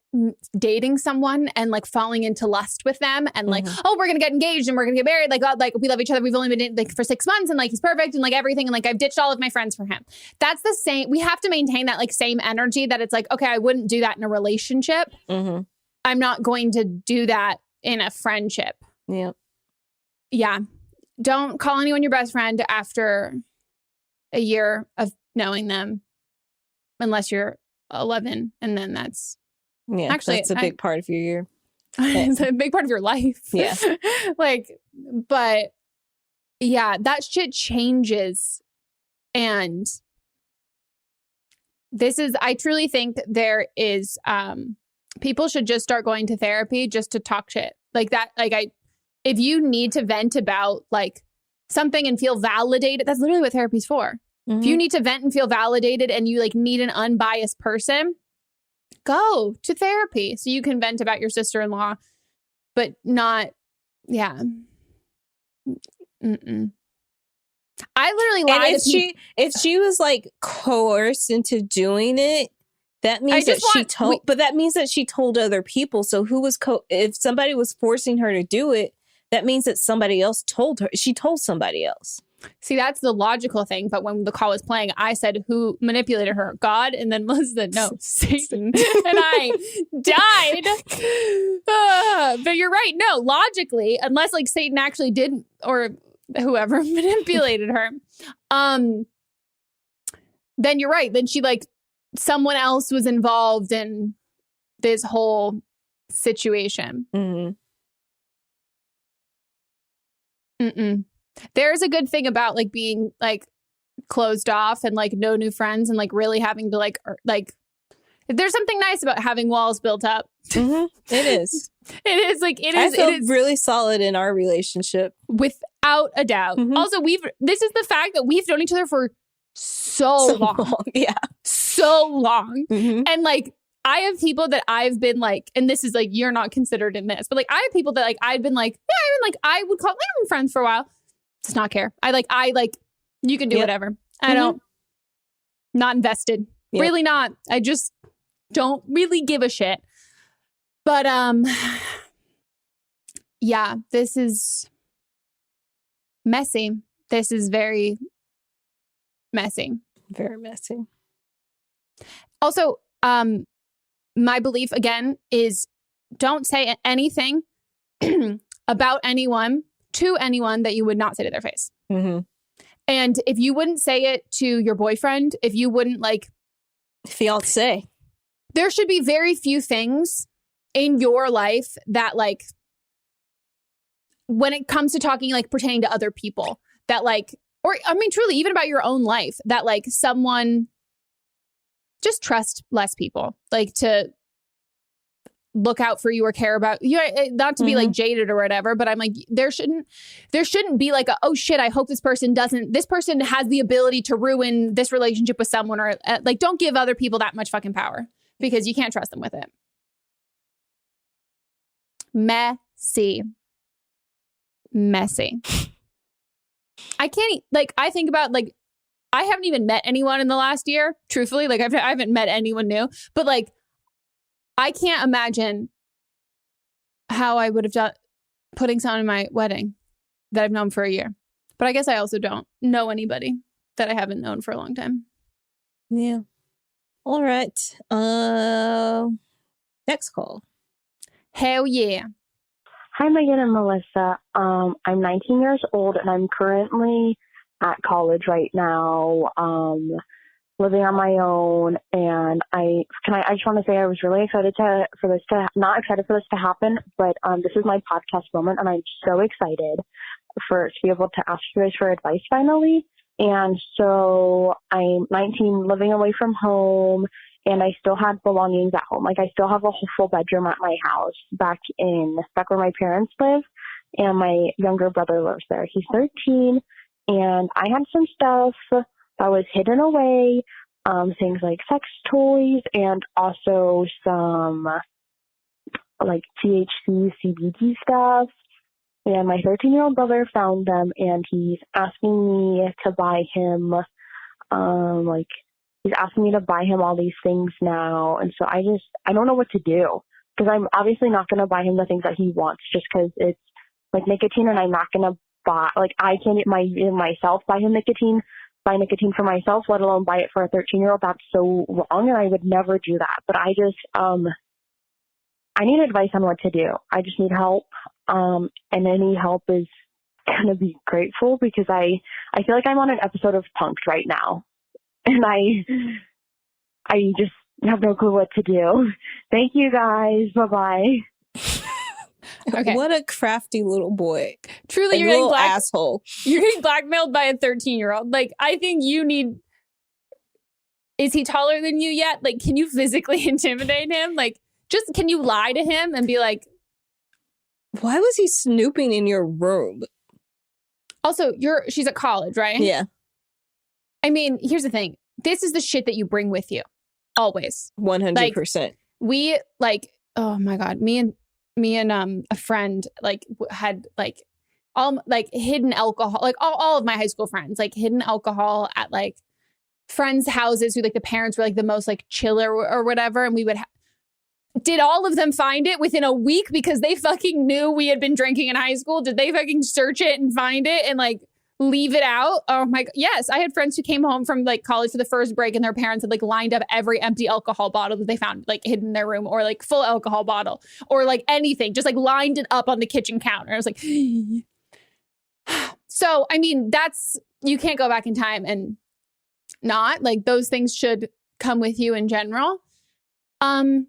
dating someone and like falling into lust with them and like, oh, we're going to get engaged and we're going to get married. Like, God, like we love each other. We've only been in, like for 6 months and like he's perfect and like everything. And like I've ditched all of my friends for him. That's the same. We have to maintain that like same energy that it's like, okay, I wouldn't do that in a relationship. I'm not going to do that in a friendship. Yeah. Don't call anyone your best friend after a year of knowing them, unless you're 11. And then that's actually, that's a big part of your year. It's a big part of your life. Yeah. But yeah, that shit changes. And I truly think there is, people should just start going to therapy just to talk shit like that. If you need to vent about like something and feel validated, that's literally what therapy's for. If you need to vent and feel validated and you like need an unbiased person, go to therapy so you can vent about your sister-in-law, but not, I literally lied. And if she was like coerced into doing it, that means that means that she told other people. So who was if somebody was forcing her to do it, that means that somebody else told her. She told somebody else. See, that's the logical thing. But when the call was playing, I said, who manipulated her? God? And then Melissa said, no, Satan. And I died. But you're right. No, logically, unless like Satan actually did or whoever manipulated her, then you're right. Then she like someone else was involved in this whole situation. There's a good thing about like being like closed off and like no new friends and like really having to like there's something nice about having walls built up. It is. It is like it is. I feel it is really solid in our relationship, without a doubt. Also, this is the fact that we've known each other for so long. Yeah, so long, and like I have people that I've been like, and this is like you're not considered in this, but like I have people that like I've been like, I would call them friends for a while. Does not care. I like you can do whatever. I don't. Not invested. Really not. I just don't really give a shit. But yeah, this is messy. This is very messy. Very messy. Also, my belief again is don't say anything about anyone to anyone that you would not say to their face. And if you wouldn't say it to your boyfriend, if you wouldn't like fiance, there should be very few things in your life that like when it comes to talking like pertaining to other people that like, or I mean truly even about your own life, that like someone just trust less people like to look out for you or care about you, not to be like jaded or whatever, but I'm like there shouldn't be like oh shit, I hope this person has the ability to ruin this relationship with someone, or like don't give other people that much fucking power because you can't trust them with it. Messy. I can't like I think about like I haven't even met anyone in the last year, truthfully. Like I haven't met anyone new, but like I can't imagine how I would have done putting someone in my wedding that I've known for a year. But I guess I also don't know anybody that I haven't known for a long time. Yeah. All right. Next call. Hell yeah. Hi, Megan and Melissa. I'm 19 years old and I'm currently at college right now, living on my own. And I just want to say I was really excited not excited for this to happen, but this is my podcast moment and I'm so excited to be able to ask you guys for advice finally. And so I'm 19, living away from home, and I still had belongings at home. Like I still have a whole full bedroom at my house back where my parents live, and my younger brother lives there. He's 13, and I had some stuff that was hidden away, things like sex toys and also some like THC, CBD stuff. And my 13-year-old brother found them, and he's asking me to buy him, he's asking me to buy him all these things now. And so I don't know what to do, because I'm obviously not going to buy him the things that he wants just because it's like nicotine, and I'm not going to buy, like I can't myself buy him nicotine for myself, let alone buy it for a 13-year-old. That's so wrong, and I would never do that. But I need advice on what to do. I just need help. And any help is going to be grateful, because I feel like I'm on an episode of Punk'd right now. And I just have no clue what to do. Thank you guys. Bye-bye. Okay. What a crafty little boy. Truly, you're getting asshole. You're getting blackmailed by a 13-year-old. Like, I think you need... Is he taller than you yet? Like, can you physically intimidate him? Like, just can you lie to him and be like... Why was he snooping in your room? Also, she's at college, right? Yeah. I mean, here's the thing. This is the shit that you bring with you. Always. 100%. We oh my God. Me and a friend had all hidden alcohol, like all of my high school friends, like hidden alcohol at like friends' houses who like the parents were like the most like chiller or whatever. And we would did all of them find it within a week because they fucking knew we had been drinking in high school? Did they fucking search it and find it and like leave it out? Oh my God. Yes. I had friends who came home from like college for the first break and their parents had like lined up every empty alcohol bottle that they found like hidden in their room, or like full alcohol bottle, or like anything, just like lined it up on the kitchen counter. I was like, so So, I mean, you can't go back in time and not. Like, those things should come with you in general. I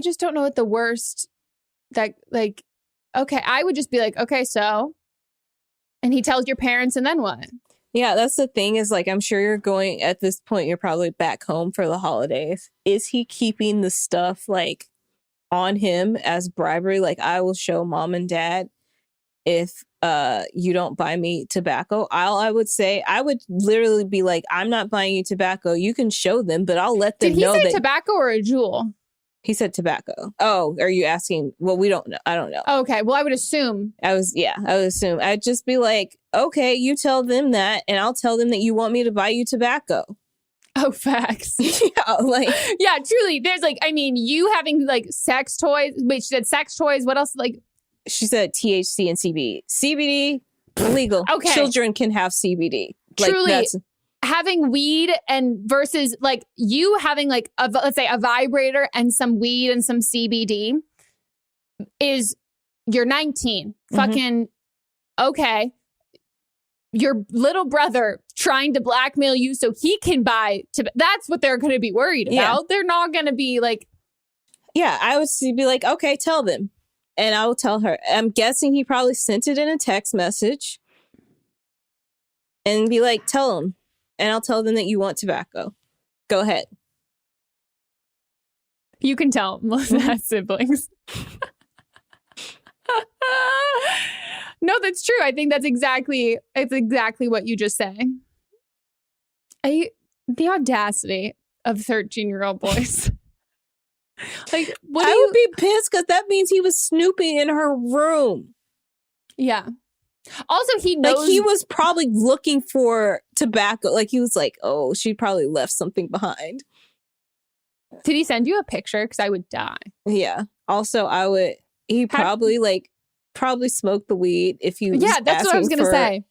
just don't know what the worst that, like, okay, I would just be like, okay, so, and he tells your parents, and then what? Yeah, that's the thing is, like, I'm sure you're going, at this point, you're probably back home for the holidays. Is he keeping the stuff, like, on him as bribery? Like, I will show mom and dad if you don't buy me tobacco. I would say, I would literally be like, I'm not buying you tobacco. You can show them, but I'll let them know. Did he say tobacco or a jewel? He said tobacco. Oh, are you asking? Well, we don't know. I don't know. Okay. Well, I would assume. I would assume. I'd just be like, okay, you tell them that, and I'll tell them that you want me to buy you tobacco. Oh, facts. Yeah, truly. There's like, I mean, you having like sex toys. Wait, she said sex toys. What else? Like, she said THC and CBD illegal. Okay. Children can have CBD. Truly. Having weed and versus like you having like let's say a vibrator and some weed and some CBD is you're 19. Fucking okay. Your little brother trying to blackmail you so he can buy that's what they're going to be worried about. Yeah. They're not going to be like, yeah, I would be like, okay, tell them. And I will tell her. I'm guessing he probably sent it in a text message and be like, tell him. And I'll tell them that you want tobacco. Go ahead. You can tell Melissa has siblings. No, that's true. I think it's exactly what you just say. The audacity of 13-year-old boys. Like, I would be pissed because that means he was snooping in her room. Yeah. Also, he knows. Like, he was probably looking for tobacco. Like, he was like, oh, she probably left something behind. Did he send you a picture? Because I would die. Yeah. Also, he probably smoked the weed if he was that's what I was going to say.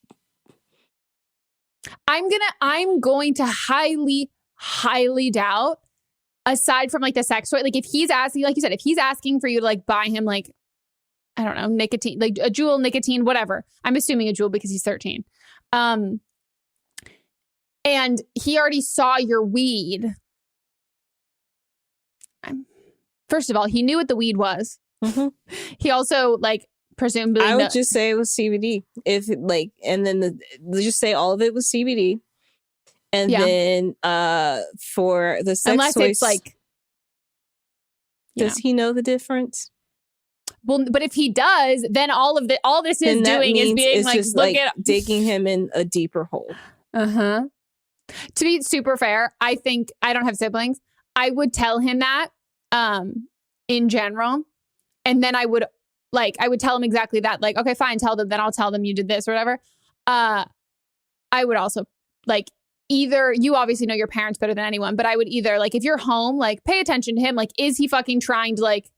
I'm going to highly, highly doubt, aside from like the sex toy, like if he's asking, like you said, if he's asking for you to like buy him like, I don't know, nicotine, like a jewel, nicotine, whatever. I'm assuming a jewel because he's 13. And he already saw your weed. First of all, he knew what the weed was. He also like presumably. I would just say it was CBD. And then just say all of it was CBD. And then for the sex unless toys, it's like, does he know the difference? Well, but if he does, then all this is doing is being like, just look like at digging him in a deeper hole. To be super fair, I think I don't have siblings. I would tell him that in general, and then I would tell him exactly that. Like, okay, fine, tell them. Then I'll tell them you did this or whatever. I would also like either you obviously know your parents better than anyone, but I would either like if you're home, like pay attention to him. Like, is he fucking trying to like?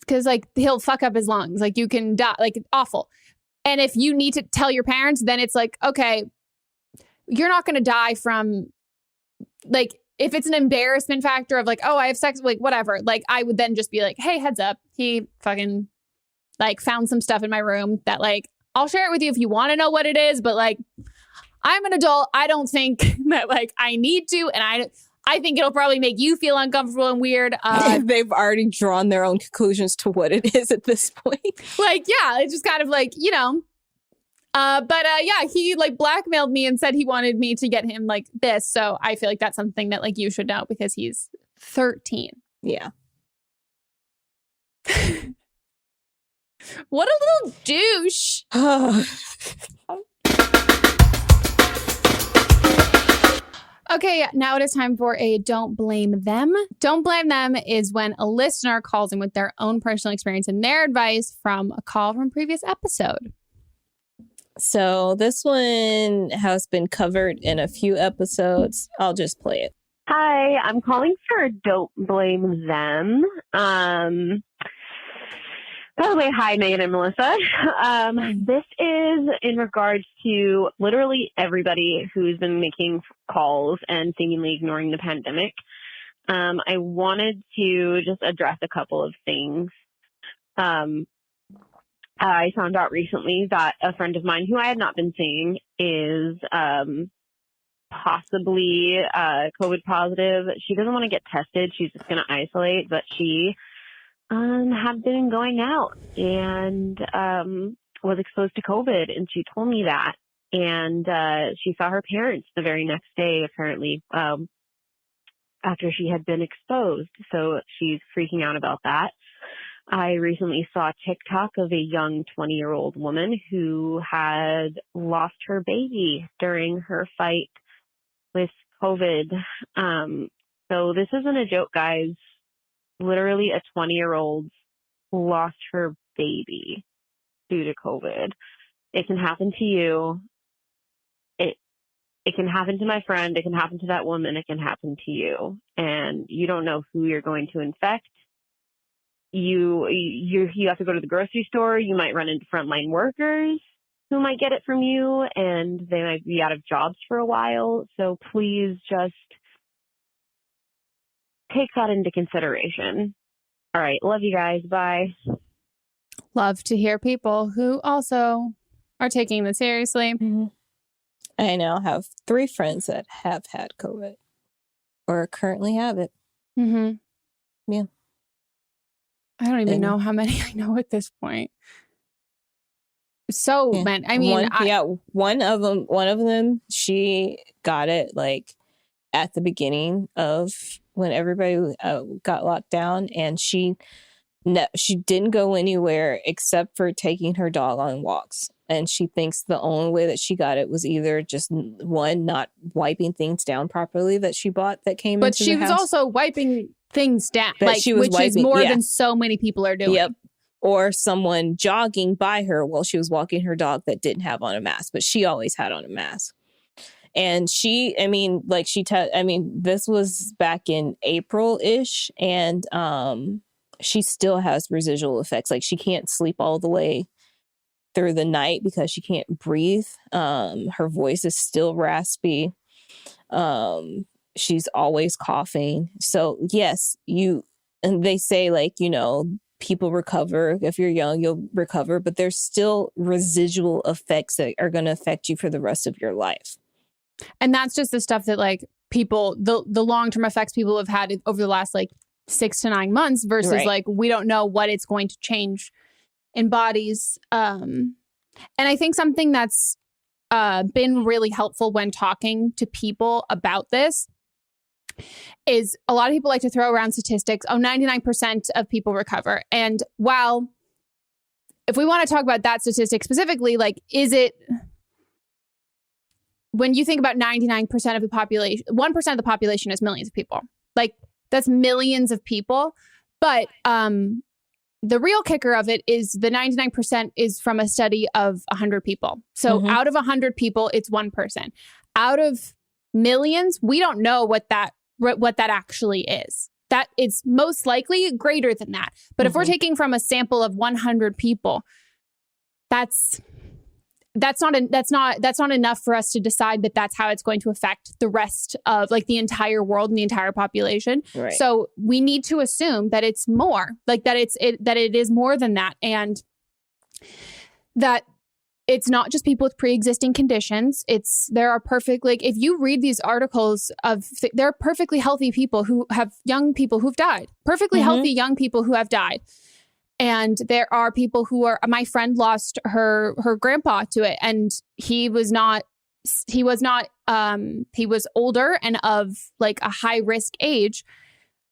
Because like he'll fuck up his lungs, like you can die, like awful. And if you need to tell your parents, then it's like, okay, you're not going to die from like if it's an embarrassment factor of like, oh, I have sex, like whatever. Like I would then just be like, hey, heads up, he fucking like found some stuff in my room that like I'll share it with you if you want to know what it is, but like I'm an adult. I don't think that like I need to, and I think it'll probably make you feel uncomfortable and weird. They've already drawn their own conclusions to what it is at this point. Like, yeah, it's just kind of like, you know. But he like blackmailed me and said he wanted me to get him like this. So I feel like that's something that like you should know because he's 13. Yeah. What a little douche. Okay, now it is time for a Don't Blame Them. Don't Blame Them is when a listener calls in with their own personal experience and their advice from a call from a previous episode. So this one has been covered in a few episodes. I'll just play it. Hi, I'm calling for Don't Blame Them. By the way, hi, Megan and Melissa. This is in regards to literally everybody who's been making calls and seemingly ignoring the pandemic. I wanted to just address a couple of things. I found out recently that a friend of mine who I had not been seeing is possibly COVID positive. She doesn't want to get tested. She's just going to isolate, but she had been going out and was exposed to COVID, and she told me that. And she saw her parents the very next day, apparently, after she had been exposed. So she's freaking out about that. I recently saw a TikTok of a young 20-year-old woman who had lost her baby during her fight with COVID. So this isn't a joke, guys. Literally a 20-year-old lost her baby due to COVID. It can happen to you. It can happen to my friend. It can happen to that woman. It can happen to you. And you don't know who you're going to infect. You have to go to the grocery store. You might run into frontline workers who might get it from you, and they might be out of jobs for a while. So please just take that into consideration. All right. Love you guys. Bye. Love to hear people who also are taking this seriously. Mm-hmm. I now have 3 friends that have had COVID or currently have it. Mm-hmm. Yeah. I don't even know how many I know at this point. So, man, I mean, one of them, she got it like at the beginning of when everybody got locked down, and she didn't go anywhere except for taking her dog on walks. And she thinks the only way that she got it was either just one, not wiping things down properly that she bought that came into the house. But she was also wiping things down, which is more than so many people are doing. Yep. Or someone jogging by her while she was walking her dog that didn't have on a mask, but she always had on a mask. And this was back in April-ish, and she still has residual effects. Like, she can't sleep all the way through the night because she can't breathe. Her voice is still raspy. She's always coughing. So yes, and they say, like, people recover. If you're young, you'll recover, but there's still residual effects that are going to affect you for the rest of your life. And that's just the stuff that, like, people, the long-term effects people have had over the last, like, 6 to 9 months versus Right. like, we don't know what it's going to change in bodies. And I think something that's been really helpful when talking to people about this is a lot of people like to throw around statistics. 99% of people recover. And while if we want to talk about that statistic specifically, like, is it, when you think about 99% of the population, 1% of the population is millions of people. Like, that's millions of people. But the real kicker of it is the 99% is from a study of 100 people. So out of 100 people, it's 1 person. Out of millions, we don't know what that actually is. That it's most likely greater than that. But if we're taking from a sample of 100 people, that's not enough for us to decide that that's how it's going to affect the rest of, like, the entire world and the entire population. Right. So we need to assume that it's more, like, that it is more than that, and that it's not just people with pre-existing conditions. There are perfect, like, if you read these articles there are perfectly healthy people who have young people who've died, perfectly healthy young people who have died. And there are people who are, my friend lost her grandpa to it, and he was older and of, like, a high risk age,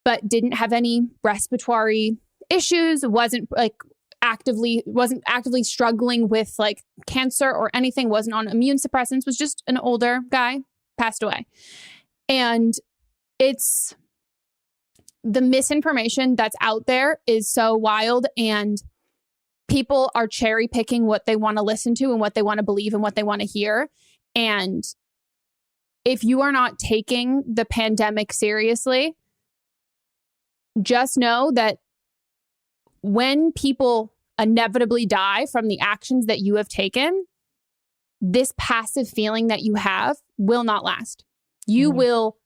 but didn't have any respiratory issues, wasn't actively struggling with, like, cancer or anything, wasn't on immune suppressants, was just an older guy, passed away. And it's, the misinformation that's out there is so wild, and people are cherry picking what they want to listen to and what they want to believe and what they want to hear. And if you are not taking the pandemic seriously, just know that when people inevitably die from the actions that you have taken, this passive feeling that you have will not last. You will,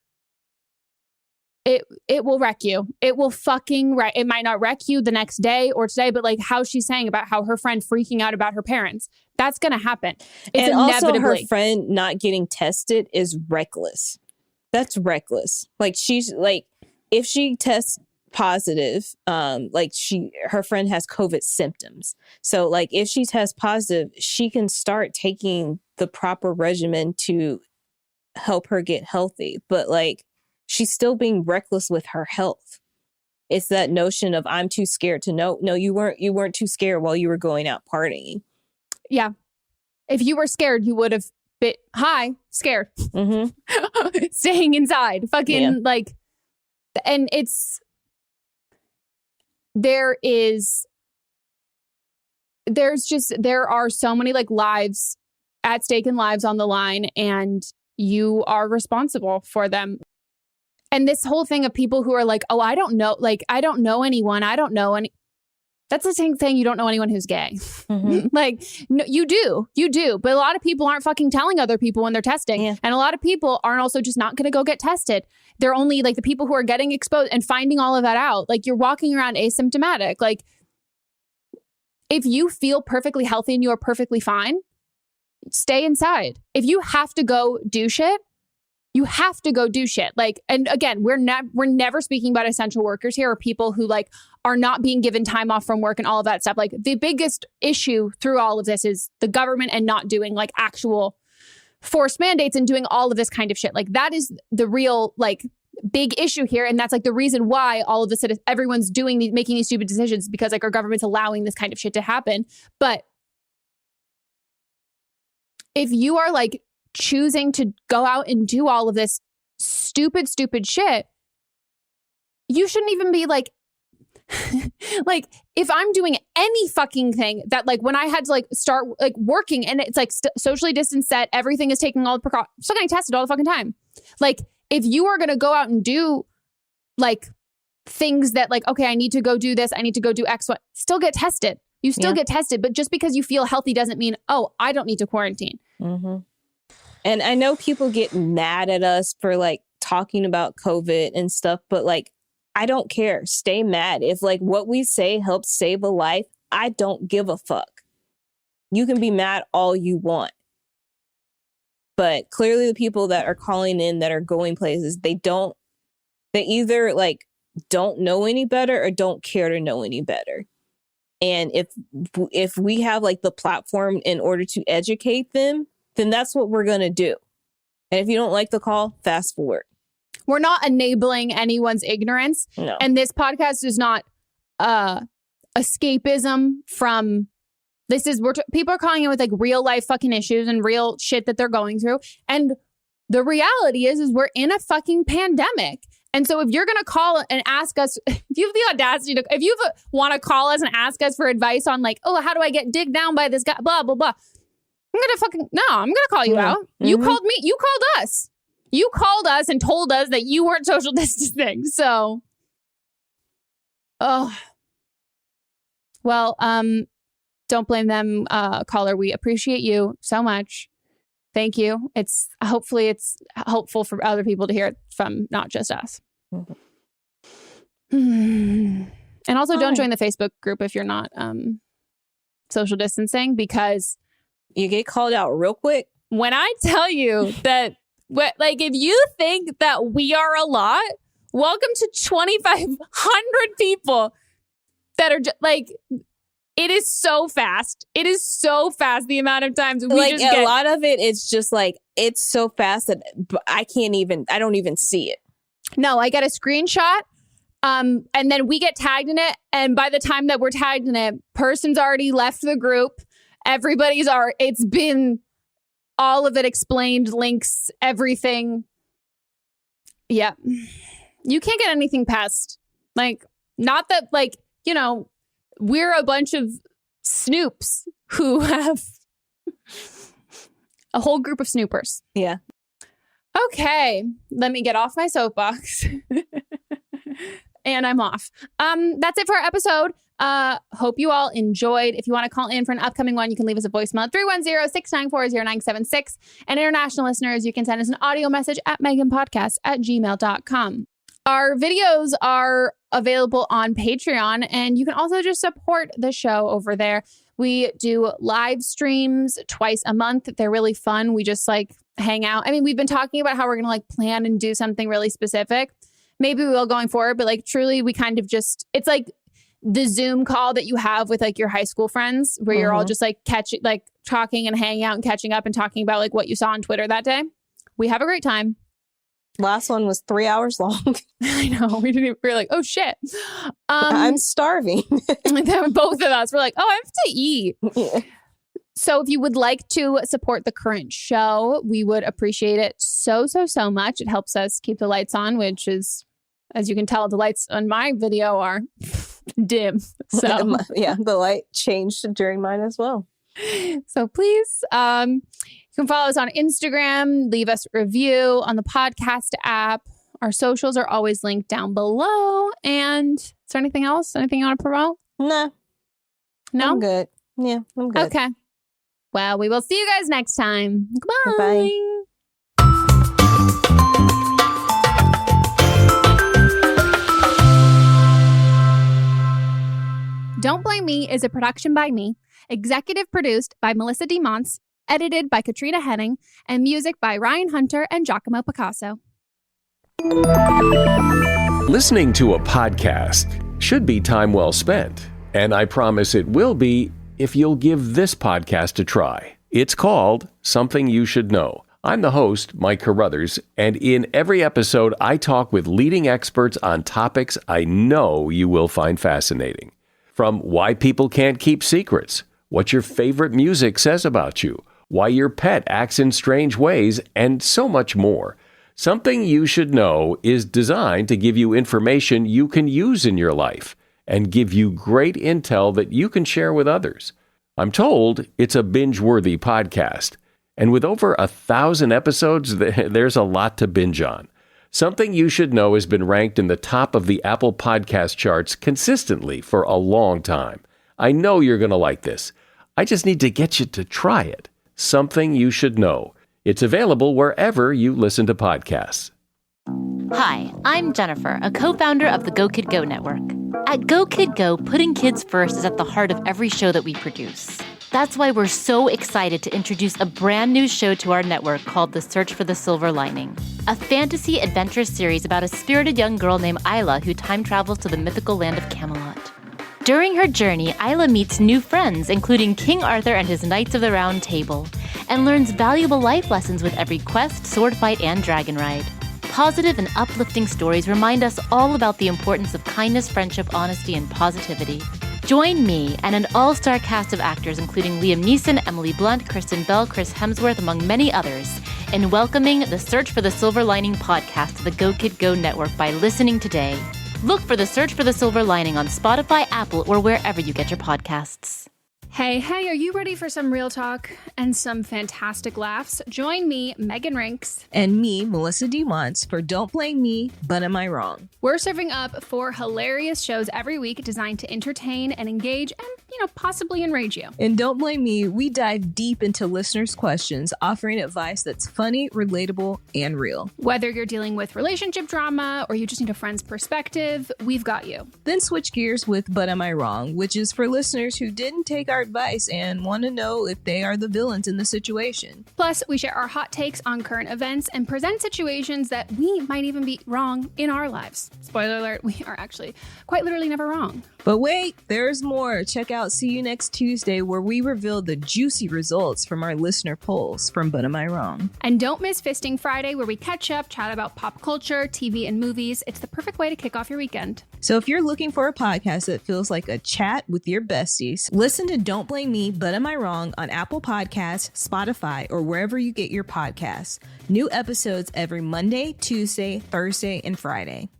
it will wreck you. It will fucking wreck. It might not wreck you the next day or today, but like how she's saying about how her friend freaking out about her parents, that's going to happen. It's and also inevitably. her friend not getting tested is reckless. That's reckless. Like she's like, if she tests positive, like her friend has COVID symptoms. So like if she tests positive, she can start taking the proper regimen to help her get healthy. But like, she's still being reckless with her health. It's that notion of I'm too scared to know. No, you weren't too scared while you were going out partying. Yeah. If you were scared, you would have been scared. Mm-hmm. Staying inside. Fucking like, and there are so many like lives at stake and lives on the line, and you are responsible for them. And this whole thing of people who are like, oh, I don't know anyone. I don't know any. That's the same thing. You don't know anyone who's gay. Mm-hmm. Like, no, you do. But a lot of people aren't fucking telling other people when they're testing. Yeah. And a lot of people aren't also just not going to go get tested. They're only like the people who are getting exposed and finding all of that out. Like you're walking around asymptomatic. Like if you feel perfectly healthy and you are perfectly fine, stay inside. If you have to go do shit, you have to go do shit. Like, and again, we're never speaking about essential workers here or people who like are not being given time off from work and all of that stuff. Like the biggest issue through all of this is the government and not doing like actual forced mandates and doing all of this kind of shit. Like that is the real like big issue here. And that's like the reason why all of this, everyone's making these stupid decisions because like our government's allowing this kind of shit to happen. But if you are like choosing to go out and do all of this stupid shit, you shouldn't even be like, like if I'm doing any fucking thing that like when I had to like start like working and it's like socially distanced set, everything is taking all the precautions, I'm still getting tested all the fucking time. Like if you are going to go out and do like things that like, okay, I need to go do this, I need to go do X, Y, still get tested. You still get tested, but just because you feel healthy doesn't mean, oh, I don't need to quarantine. Mm-hmm. And I know people get mad at us for like talking about COVID and stuff, but like, I don't care. Stay mad. If like what we say helps save a life, I don't give a fuck. You can be mad all you want. But clearly the people that are calling in that are going places, they either like don't know any better or don't care to know any better. And if we have like the platform in order to educate them, then that's what we're going to do. And if you don't like the call, fast forward. We're not enabling anyone's ignorance. No. And this podcast is not escapism from this is people are calling in with like real life fucking issues and real shit that they're going through. And the reality is we're in a fucking pandemic. And so if you're going to call and ask us, if you have the audacity to, if you want to call us and ask us for advice on like, oh, how do I get digged down by this guy, blah, blah, blah. I'm going to call you out. Mm-hmm. You called me. You called us. You called us and told us that you weren't social distancing. So, well, don't blame them, caller. We appreciate you so much. Thank you. Hopefully it's helpful for other people to hear it from not just us. Mm-hmm. And also don't join the Facebook group if you're not social distancing because you get called out real quick. When I tell you that, like, if you think that we are a lot, welcome to 2,500 people that are like, it is so fast. It is so fast. The amount of times we like just get a lot of it. It's just like, it's so fast that I don't even see it. No, I get a screenshot. And then we get tagged in it. And by the time that we're tagged in it, person's already left the group. It's been all of it explained, links, everything. Yeah. You can't get anything past, like, not that, like, you know, we're a bunch of snoops who have a whole group of snoopers. Yeah. Okay. Let me get off my soapbox. And I'm off. That's it for our episode. Hope you all enjoyed. If you want to call in for an upcoming one, you can leave us a voicemail at 310-694-0976. And international listeners, you can send us an audio message at meghanpodcast@gmail.com. Our videos are available on Patreon, and you can also just support the show over there. We do live streams twice a month. They're really fun. We just like hang out. I mean, we've been talking about how we're going to like plan and do something really specific. Maybe we will going forward, but like truly we kind of just, it's like the Zoom call that you have with like your high school friends where you're all just like talking and hanging out and catching up and talking about like what you saw on Twitter that day. We have a great time. Last one was 3 hours long. I know. We were like, oh shit. I'm starving. Both of us were like, oh, I have to eat. Yeah. So if you would like to support the current show, we would appreciate it so much. It helps us keep the lights on, which is, as you can tell, the lights on my video are dim. So yeah, the light changed during mine as well. So please, you can follow us on Instagram, leave us a review on the podcast app. Our socials are always linked down below. And is there anything else? Anything you want to promote? No. I'm good. Yeah, I'm good. Okay. Well, we will see you guys next time. Goodbye. Bye. Don't Blame Me is a production by me, executive produced by Melissa DeMonts, edited by Katrina Henning, and music by Ryan Hunter and Giacomo Picasso. Listening to a podcast should be time well spent, and I promise it will be if you'll give this podcast a try. It's called Something You Should Know. I'm the host, Mike Carruthers, and in every episode, I talk with leading experts on topics I know you will find fascinating. From why people can't keep secrets, what your favorite music says about you, why your pet acts in strange ways, and so much more. Something You Should Know is designed to give you information you can use in your life and give you great intel that you can share with others. I'm told it's a binge-worthy podcast, and with over 1,000 episodes, there's a lot to binge on. Something You Should Know has been ranked in the top of the Apple Podcast charts consistently for a long time. I know you're going to like this. I just need to get you to try it. Something You Should Know. It's available wherever you listen to podcasts. Hi, I'm Jennifer, a co-founder of the Go Kid Go Network. At Go Kid Go, putting kids first is at the heart of every show that we produce. That's why we're so excited to introduce a brand new show to our network called The Search for the Silver Lining, a fantasy adventure series about a spirited young girl named Isla who time travels to the mythical land of Camelot. During her journey, Isla meets new friends, including King Arthur and his Knights of the Round Table, and learns valuable life lessons with every quest, sword fight, and dragon ride. Positive and uplifting stories remind us all about the importance of kindness, friendship, honesty, and positivity. Join me and an all-star cast of actors, including Liam Neeson, Emily Blunt, Kristen Bell, Chris Hemsworth, among many others, in welcoming the Search for the Silver Lining podcast to the Go Kid Go Network by listening today. Look for the Search for the Silver Lining on Spotify, Apple, or wherever you get your podcasts. Hey, are you ready for some real talk and some fantastic laughs? Join me, Megan Rinks. And me, Melissa DeMonts, for Don't Blame Me, But Am I Wrong? We're serving up 4 hilarious shows every week designed to entertain and engage and, possibly enrage you. In Don't Blame Me, we dive deep into listeners' questions, offering advice that's funny, relatable, and real. Whether you're dealing with relationship drama or you just need a friend's perspective, we've got you. Then switch gears with But Am I Wrong, which is for listeners who didn't take our advice and want to know if they are the villains in the situation. Plus, we share our hot takes on current events and present situations that we might even be wrong in our lives. Spoiler alert, we are actually quite literally never wrong. But wait, there's more. Check out See You Next Tuesday, where we reveal the juicy results from our listener polls from But Am I Wrong? And don't miss Fisting Friday, where we catch up, chat about pop culture, TV, and movies. It's the perfect way to kick off your weekend. So if you're looking for a podcast that feels like a chat with your besties, listen to Don't Blame Me, But Am I Wrong on Apple Podcasts, Spotify, or wherever you get your podcasts. New episodes every Monday, Tuesday, Thursday, and Friday.